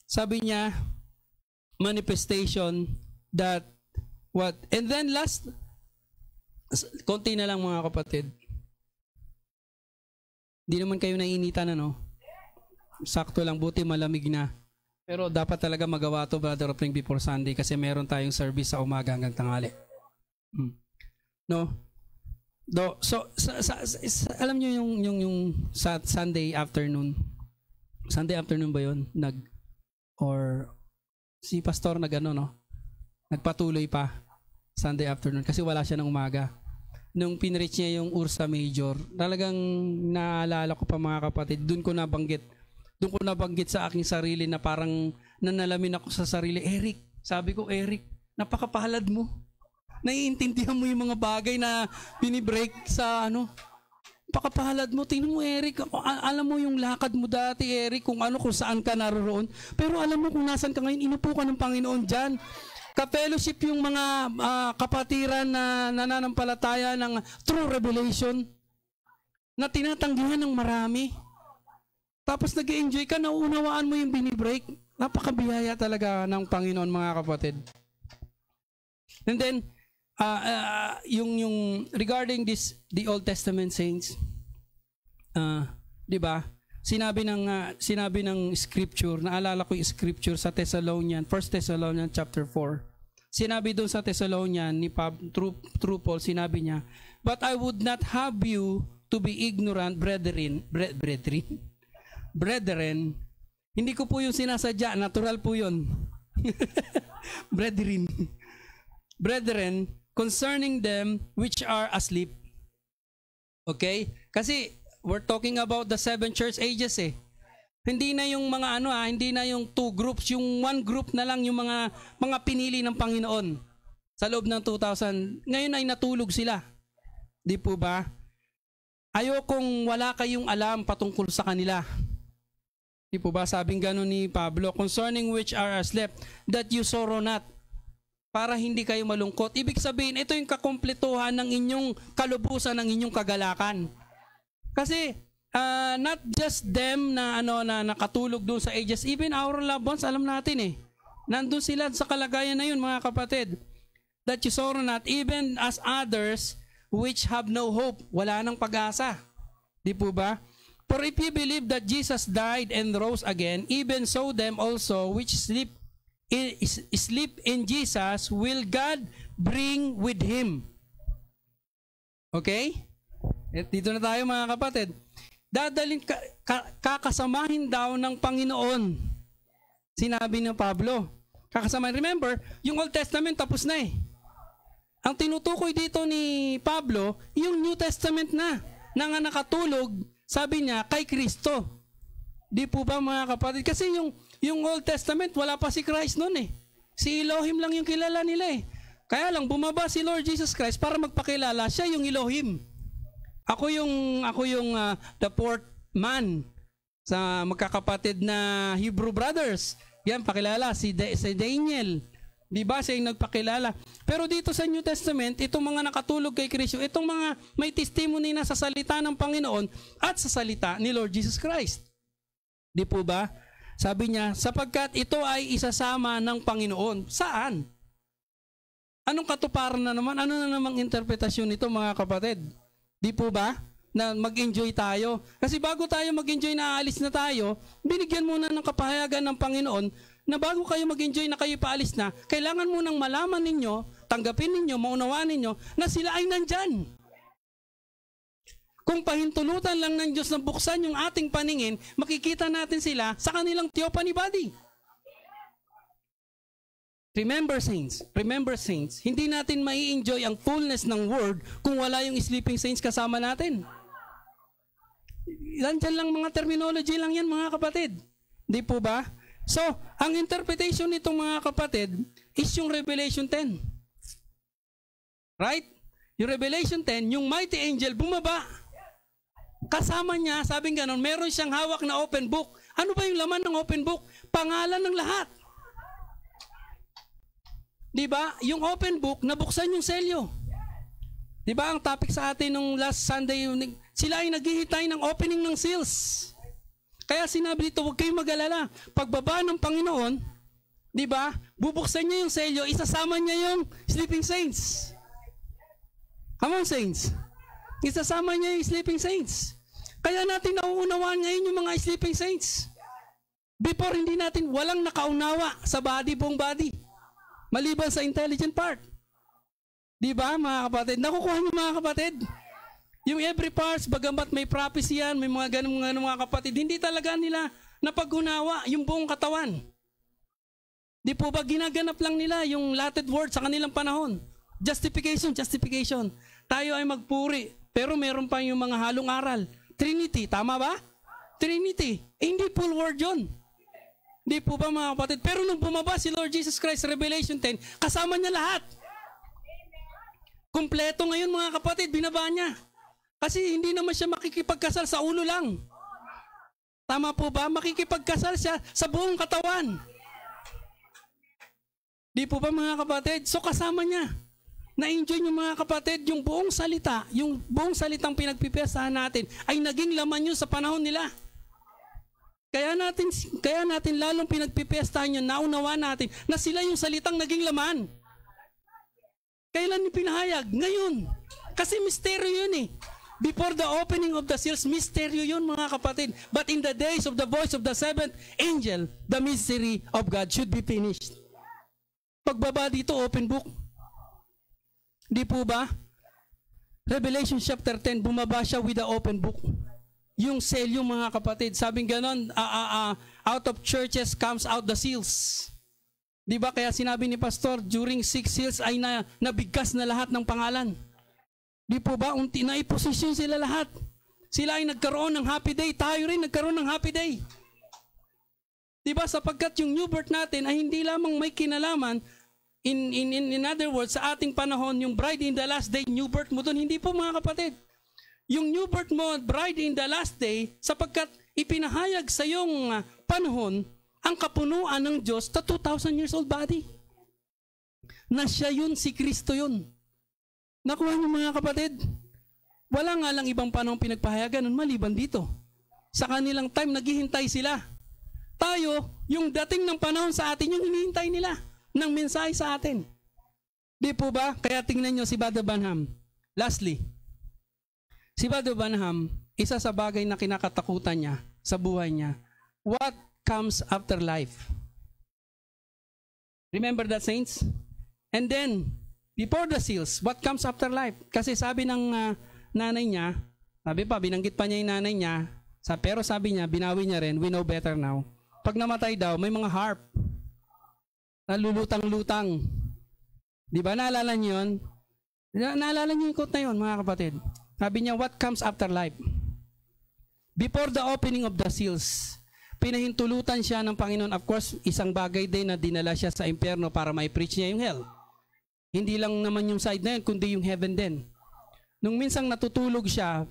Sabi niya, manifestation that what? And then last, konti na lang mga kapatid. Di naman kayo nainitan sakto lang, buti malamig na. Pero dapat talaga magawa to, Brother Offering before Sunday kasi meron tayong service sa umaga hanggang tanghali. No? So alam niyo yung sa Sunday afternoon. Sunday afternoon ba 'yon? Or si pastor nagpatuloy pa Sunday afternoon kasi wala siya ng umaga. nung pinreach niya yung Ursa Major, talagang naalala ko pa mga kapatid, doon ko nabanggit sa aking sarili na parang nanalamin ako sa sarili, Eric, sabi ko, Eric, napakapalad mo. Naiintindihan mo yung mga bagay na binibreak sa pakapalad mo. Tingnan mo, Eric, alam mo yung lakad mo dati, Eric, kung saan ka naroon. Pero alam mo kung nasan ka ngayon, inupo ka ng Panginoon dyan. Ka-fellowship yung mga kapatiran na nananampalataya ng true revelation na tinatanggihan ng marami. Tapos nag-enjoy ka, nauunawaan mo yung binibreak. Napakabiyaya talaga ng Panginoon, mga kapatid. And then, yung regarding the Old Testament saints, di ba? Sinabi ng scripture, naalala ko yung scripture sa 1 Thessalonians chapter 4. Sinabi doon sa Thessalonian ni through Paul, sinabi niya, "But I would not have you to be ignorant, brethren. Hindi ko po yung sinasadya, natural po yun. Brethren, concerning them which are asleep." Okay? Kasi we're talking about the 7 church ages eh. Hindi na yung mga hindi na yung 2 groups, yung 1 group na lang yung mga pinili ng Panginoon sa loob ng 2000. Ngayon ay natulog sila. Di po ba? Ayokong wala kayong alam patungkol sa kanila. Di po ba? Sabing gano'n ni Pablo, concerning which are asleep, that you sorrow not. Para hindi kayo malungkot. Ibig sabihin, ito yung kakumpletuhan ng inyong kalubusan, ng inyong kagalakan. Kasi, not just them na nakatulog doon sa ages, even our loved ones, alam natin eh. Nandun sila sa kalagayan na yun, mga kapatid. That you sorrow not, even as others which have no hope. Wala nang pag-asa. Di po ba? For if you believe that Jesus died and rose again, even so them also which sleep in Jesus will God bring with Him. Okay? At dito na tayo, mga kapatid. Kakasamahin daw ng Panginoon. Sinabi ni Pablo. Kakasamahin. Remember, yung Old Testament tapos na eh. Ang tinutukoy dito ni Pablo, yung New Testament na nga nakatulog, sabi niya, kay Kristo. Di po ba, mga kapatid? Kasi yung Old Testament, wala pa si Christ noon eh. Si Elohim lang yung kilala nila eh. Kaya lang, bumaba si Lord Jesus Christ para magpakilala, siya yung Elohim. Ako yung the 4th man sa magkakapatid na Hebrew brothers. Yan, pakilala, si Daniel. Di ba siya yung nagpakilala? Pero dito sa New Testament, itong mga nakatulog kay Kristo, itong mga may testimony na sa salita ng Panginoon at sa salita ni Lord Jesus Christ. Di po ba? Sabi niya, sapagkat ito ay isasama ng Panginoon. Saan? Anong katuparan na naman? Ano na namang interpretasyon nito, mga kapatid? Di po ba? Na mag-enjoy tayo. Kasi bago tayo mag-enjoy na aalis na tayo, binigyan muna ng kapahayagan ng Panginoon na bago kayo mag-enjoy na kayo paalis na, kailangan munang malaman ninyo, tanggapin ninyo, maunawaan ninyo na sila ay nandyan. Kung pahintulutan lang ng Diyos na buksan yung ating paningin, makikita natin sila sa kanilang theophany body. Remember saints, hindi natin mai-enjoy ang fullness ng word kung wala yung sleeping saints kasama natin. Nandyan lang mga terminology lang yan, mga kapatid. Di po ba? So, ang interpretation nitong mga kapatid is yung Revelation 10. Right? Yung Revelation 10, yung mighty angel bumaba. Kasama niya, sabing ganon, meron siyang hawak na open book. Ano ba yung laman ng open book? Pangalan ng lahat. Diba? Yung open book, nabuksan yung selyo. Diba? Ang topic sa atin nung last Sunday, sila ay naghihintay ng opening ng seals. Kaya sinabi dito, huwag kayong mag-alala. Pagbaba ng Panginoon, diba? Bubuksan niya yung selyo, isasama niya yung sleeping saints. Come on, saints. Isasama niya yung sleeping saints. Kaya natin nauunawaan ngayon yung mga sleeping saints. Before, hindi natin, walang nakaunawa sa body, buong body. Maliban sa intelligent part. Di ba, mga kapatid? Nakukuha niyo, mga kapatid? Yung every parts, bagamat may prophecy yan, may mga ganun mga kapatid, hindi talaga nila napag-unawa yung buong katawan. Di po ba, ginaganap lang nila yung lated word sa kanilang panahon. Justification. Tayo ay magpuri, pero meron pa yung mga halong aral. Trinity, tama ba? Trinity. Hindi full word yun. Hindi po ba mga kapatid? Pero nung bumaba si Lord Jesus Christ, Revelation 10, kasama niya lahat. Kumpleto ngayon mga kapatid, binaba niya. Kasi hindi naman siya makikipagkasal sa ulo lang. Tama po ba? Makikipagkasal siya sa buong katawan. Di po ba mga kapatid? So kasama niya. Na-enjoy niyo mga kapatid, yung buong salita, yung buong salitang pinagpipiyasahan natin ay naging laman yun sa panahon nila. Kaya natin lalong pinagpipiyastahan yun, naunawa natin na sila yung salitang naging laman. Kailan pinahayag? Ngayon. Kasi misteryo yun eh. Before the opening of the seals, misteryo yun mga kapatid. But in the days of the voice of the seventh angel, the mystery of God should be finished. Pagbaba dito, open book. Di po ba? Revelation chapter 10, bumaba siya with the open book. Yung seal, yung mga kapatid, sabing ganon, out of churches comes out the seals. Di ba? Kaya sinabi ni Pastor, during 6 seals ay nabigkas na lahat ng pangalan. Di po ba? Naiposisyon sila lahat. Sila ay nagkaroon ng happy day. Tayo rin nagkaroon ng happy day. Di ba? Sapagkat yung new birth natin ay hindi lamang may kinalaman, in other words, sa ating panahon, yung bride in the last day, new birth mo doon. Hindi po mga kapatid. Yung new birth mo, bride in the last day, sapagkat ipinahayag sa iyong panahon ang kapunuan ng Diyos sa 2,000 years old body. Na siya yun, si Kristo yun. Nakuha niyo mga kapatid? Wala nga lang ibang panahon pinagpahayagan nun maliban dito. Sa kanilang time, naghihintay sila. Tayo, yung dating ng panahon sa atin, yung hinihintay nila ng mensahe sa atin. Di po ba? Kaya tingnan nyo si Brother Branham. Lastly, si Brother Branham, isa sa bagay na kinakatakutan niya sa buhay niya, what comes after life? Remember that, saints? And then, before the seals, what comes after life? Kasi sabi ng nanay niya, binanggit pa niya yung nanay niya, pero sabi niya, binawi niya rin, we know better now. Pag namatay daw, may mga harp. Nalulutang-lutang. Di ba? Naalala niyo yun? Naalala niyo yung quote na yun, mga kapatid? Sabi niya, what comes after life? Before the opening of the seals, pinahintulutan siya ng Panginoon. Of course, isang bagay din na dinala siya sa impyerno para mai-preach niya yung hell. Hindi lang naman yung side na yun, kundi yung heaven din. Nung minsang natutulog siya,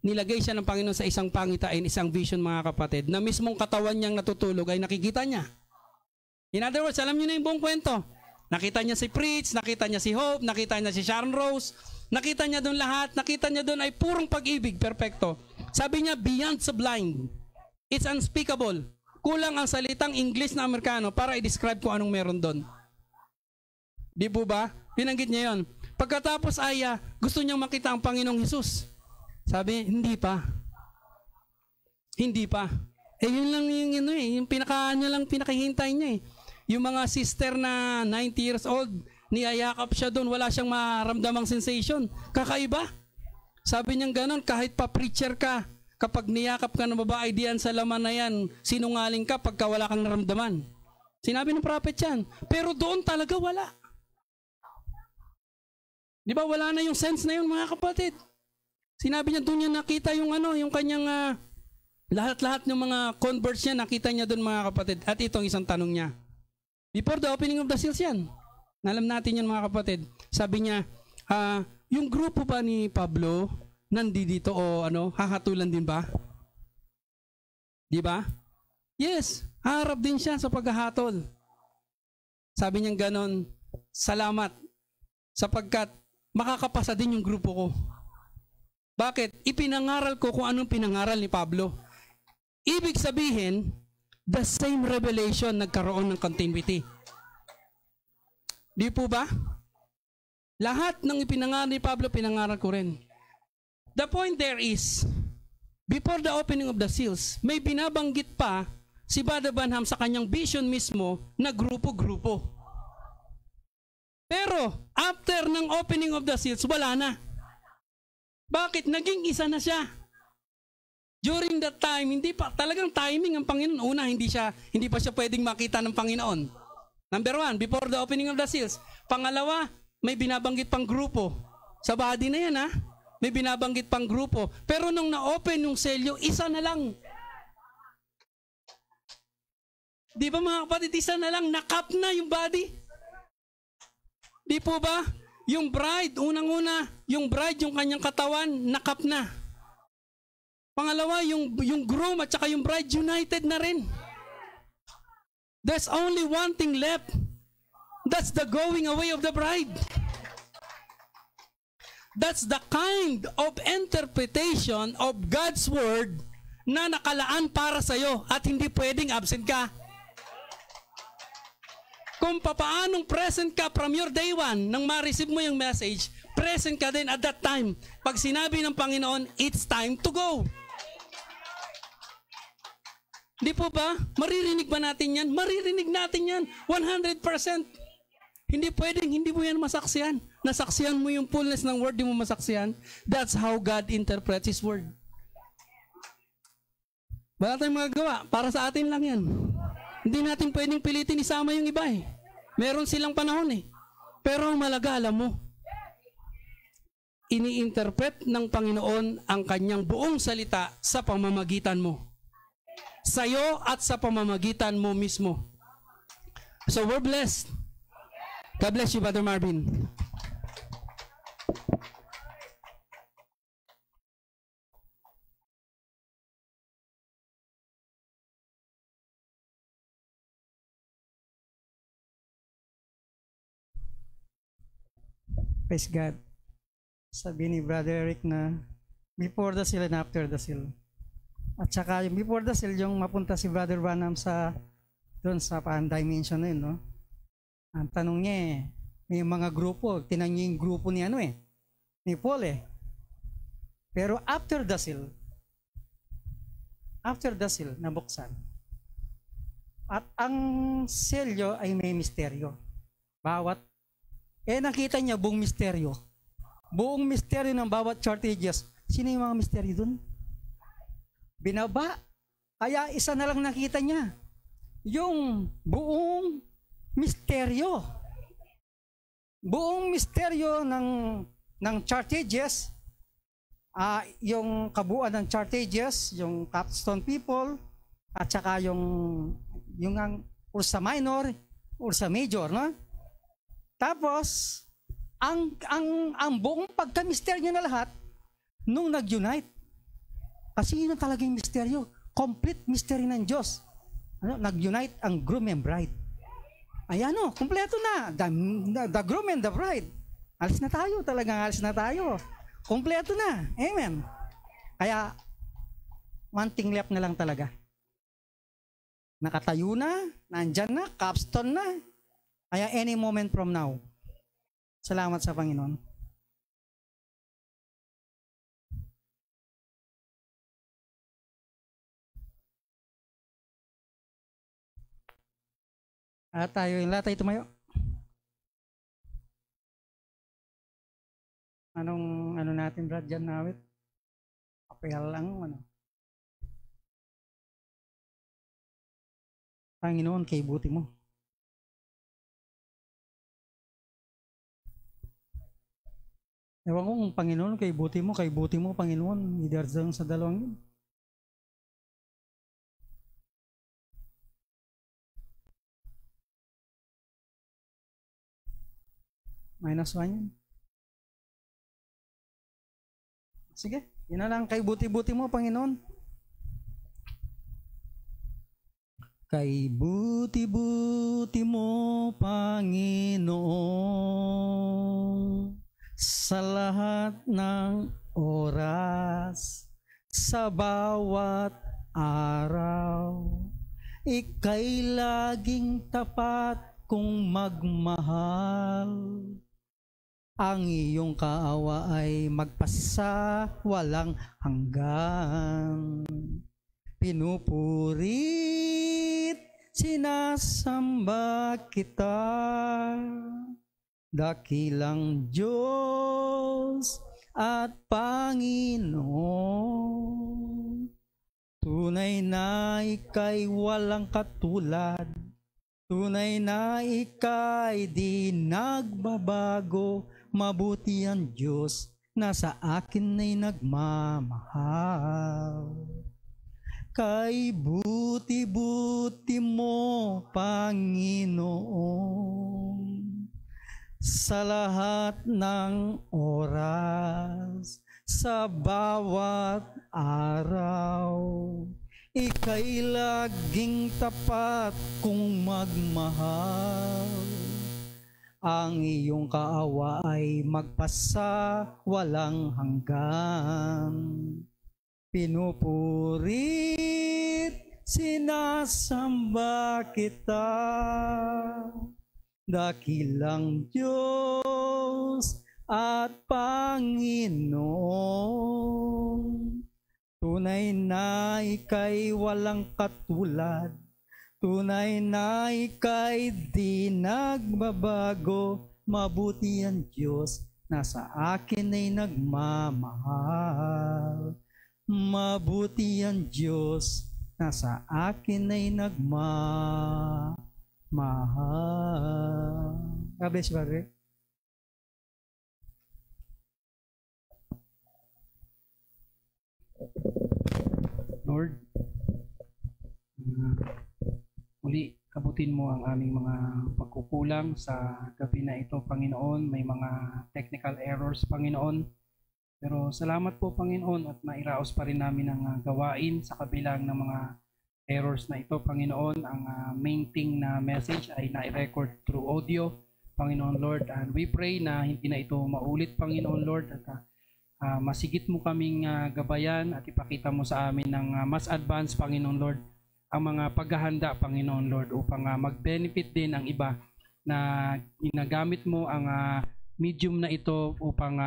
nilagay siya ng Panginoon sa isang pangitain, isang vision mga kapatid, na mismong katawan niyang natutulog ay nakikita niya. In other words, alam niyo na yung buong kwento. Nakita niya si Pritz, nakita niya si Hope, nakita niya si Sharon Rose, nakita niya doon lahat, nakita niya doon ay purong pag-ibig, perfecto. Sabi niya, beyond sublime. It's unspeakable. Kulang ang salitang English na Amerikano para i-describe kung anong meron doon. Di po ba? Binanggit niya yon. Pagkatapos ay gusto niyang makita ang Panginoong Hesus. Sabi, hindi pa. Hindi pa. Yun lang yung pinakahintay niya eh. Yung mga sister na 90 years old, niyayakap siya doon, wala siyang maramdamang sensation. Kakaiba. Sabi niya ganon, kahit pa preacher ka, kapag niyakap ka ng babae diyan sa laman na yan, sinungaling ka pagka wala kang naramdaman. Sinabi ng prophet yan. Pero doon talaga wala. Di ba wala na yung sense na yun mga kapatid? Sinabi niya doon niya nakita yung yung kanyang lahat-lahat ng mga converts niya, nakita niya doon mga kapatid. At itong isang tanong niya. Before the opening of the seals yan. Alam natin yan mga kapatid. Sabi niya, yung grupo pa ni Pablo, nandito o hahatulan din ba? Di ba? Yes, harap din siya sa paghahatol. Sabi niya ganon, salamat sapagkat makakapasa din yung grupo ko. Bakit? Ipinangaral ko kung anong pinangaral ni Pablo. Ibig sabihin, the same revelation nagkaroon ng continuity. Di po ba? Lahat ng ipinangaral ni Pablo, pinangaral ko rin. The point there is, before the opening of the seals, may binabanggit pa si Brother Branham sa kanyang vision mismo na grupo-grupo. Pero, after ng opening of the seals, wala na. Bakit? Naging isa na siya. During that time, hindi pa talagang timing ang Panginoon. Una, hindi pa siya pwedeng makita ng Panginoon. Number 1, before the opening of the seals. Pangalawa, may binabanggit pang grupo. Sa body na yan, ha? May binabanggit pang grupo. Pero nung na-open yung selyo, isa na lang. Di ba mga kapatid, isa na lang, nakap na yung body? Di po ba? Yung bride, unang-una, yung bride, yung kanyang katawan, nakap na. Pangalawa, yung groom at saka yung bride, united na rin. There's only one thing left. That's the going away of the bride. That's the kind of interpretation of God's word na nakalaan para sa'yo at hindi pwedeng absent ka. Kung papaanong present ka from your day one nang ma-receive mo yung message, present ka din at that time. Pag sinabi ng Panginoon, it's time to go. Di po ba? Maririnig ba natin yan? Maririnig natin yan. 100%. Hindi pwedeng, hindi mo yan masaksiyan. Nasaksiyan mo yung fullness ng word, di mo masaksiyan. That's how God interprets His word. Wala tayong magagawa. Para sa atin lang yan. Hindi natin pwedeng pilitin isama yung iba eh. Meron silang panahon eh. Pero ang malaga, alam mo, ini-interpret ng Panginoon ang kanyang buong salita sa pamamagitan mo. Sa'yo at sa pamamagitan mo mismo. So we're blessed. God bless you, Brother Marvin. Praise God. Sabi ni Brother Eric na before the seal and after the seal. At saka yung before the seal, yung mapunta si Brother Branham sa doon sa dimension na yun, no? Ang tanong niya eh, may mga grupo, tinanong niya yung grupo ni ni Paul eh. Pero after the seal, nabuksan. At ang selyo ay may misteryo. Nakita niya buong misteryo. Buong misteryo ng bawat chartages. Sino yung mga misteryo dun? Binaba. Kaya isa na lang nakita niya. Yung buong misteryo. Buong misteryo ng chartages, yung kabuuan ng chartages, yung capstone people, at saka yung ursa minor, ursa major, no? Tapos, ang buong pagka-misteryo na lahat, nung nag-unite, kasi yun talaga yung misteryo, complete mystery ng Diyos. Nag-unite ang groom and bride. Ayan o, kumpleto na. The groom and the bride. Alis na tayo, talagang alis na tayo. Kumpleto na. Amen. Kaya, one thing left na lang talaga. Nakatayo na, nandyan na, capstone na. Kaya any moment from now. Salamat sa Panginoon. Lahat tayo tumayo. Anong natin, Brad, dyan nawit? Apel lang, Panginoon, kay buti mo. Ewan ko kung Panginoon, kay buti mo, Panginoon, either sa dalawang yun. -1 yan. Sige, yun na lang, kay buti-buti mo, Panginoon. Kay buti-buti mo, Panginoon, sa lahat ng oras, sa bawat araw, ika'y laging tapat kong magmahal. Ang iyong kaawa ay magpasa walang hanggan. Pinupurit, sinasamba kita, dakilang Diyos at Panginoon. Tunay na ika'y walang katulad, Tunay na ika'y di nagbabago, mabuti ang Diyos na sa akin ay nagmamahal. Kay buti-buti mo, Panginoon, sa lahat ng oras, sa bawat araw. Ika'y laging tapat kung magmahal. Ang iyong kaawa ay magpasa walang hanggan. Pinupurit, sinasamba kita. Dakilang Diyos at Panginoon. Tunay na ika'y walang katulad, tunay na ika'y di nagbabago, mabuti ang Diyos na sa akin ay nagmamahal. Mabuti ang Diyos na sa akin ay nagmamahal. God bless you, Brother. Lord, muli kabutin mo ang aming mga pagkukulang sa gabi na ito, Panginoon. May mga technical errors, Panginoon. Pero salamat po, Panginoon, at nairaos pa rin namin ang gawain sa kabilang ng mga errors na ito, Panginoon. Ang main thing na message ay na-record through audio, Panginoon Lord. And we pray na hindi na ito maulit, Panginoon Lord, at masigit mo kaming gabayan at ipakita mo sa amin ng mas advanced, Panginoon Lord, ang mga paghahanda, Panginoon Lord, upang mag-benefit din ang iba na ginagamit mo ang medium na ito upang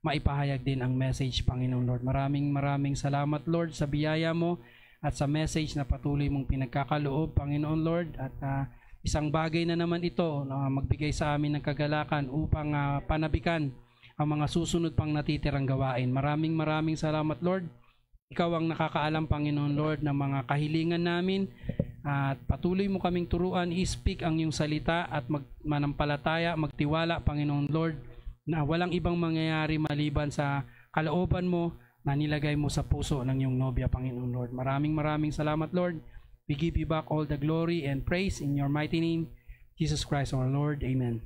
maipahayag din ang message, Panginoon Lord. Maraming salamat, Lord, sa biyaya mo at sa message na patuloy mong pinagkakaloob, Panginoon Lord. At isang bagay na naman ito na magbigay sa amin ng kagalakan upang panabikan ang mga susunod pang natitirang gawain. Maraming salamat, Lord. Ikaw ang nakakaalam, Panginoon Lord, ng mga kahilingan namin, at patuloy mo kaming turuan, i-speak ang iyong salita at manampalataya, magtiwala, Panginoon Lord, na walang ibang mangyayari maliban sa kalooban mo na nilagay mo sa puso ng iyong nobya, Panginoon Lord. Maraming salamat, Lord. We give you back all the glory and praise in your mighty name, Jesus Christ our Lord. Amen.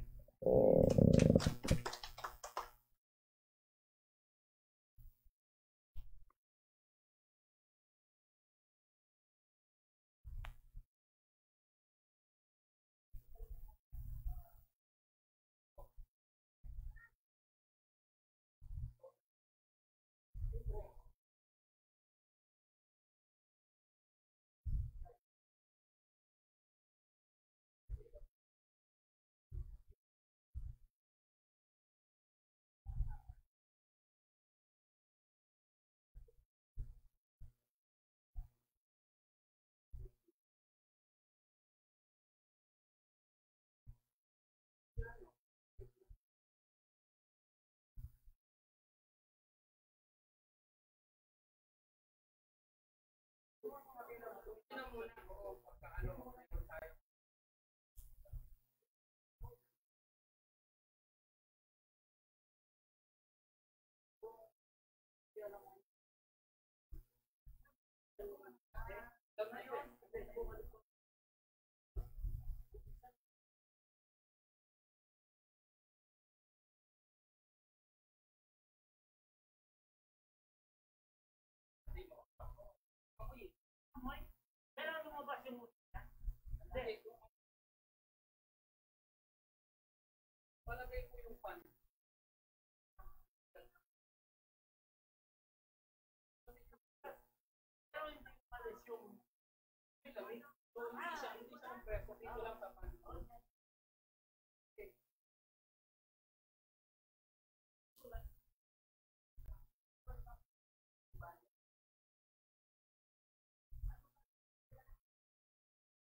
Palagay ko yung pan. Pero hindi pares yung lamig. So hindi siya ng preso. Dito lang sa pan.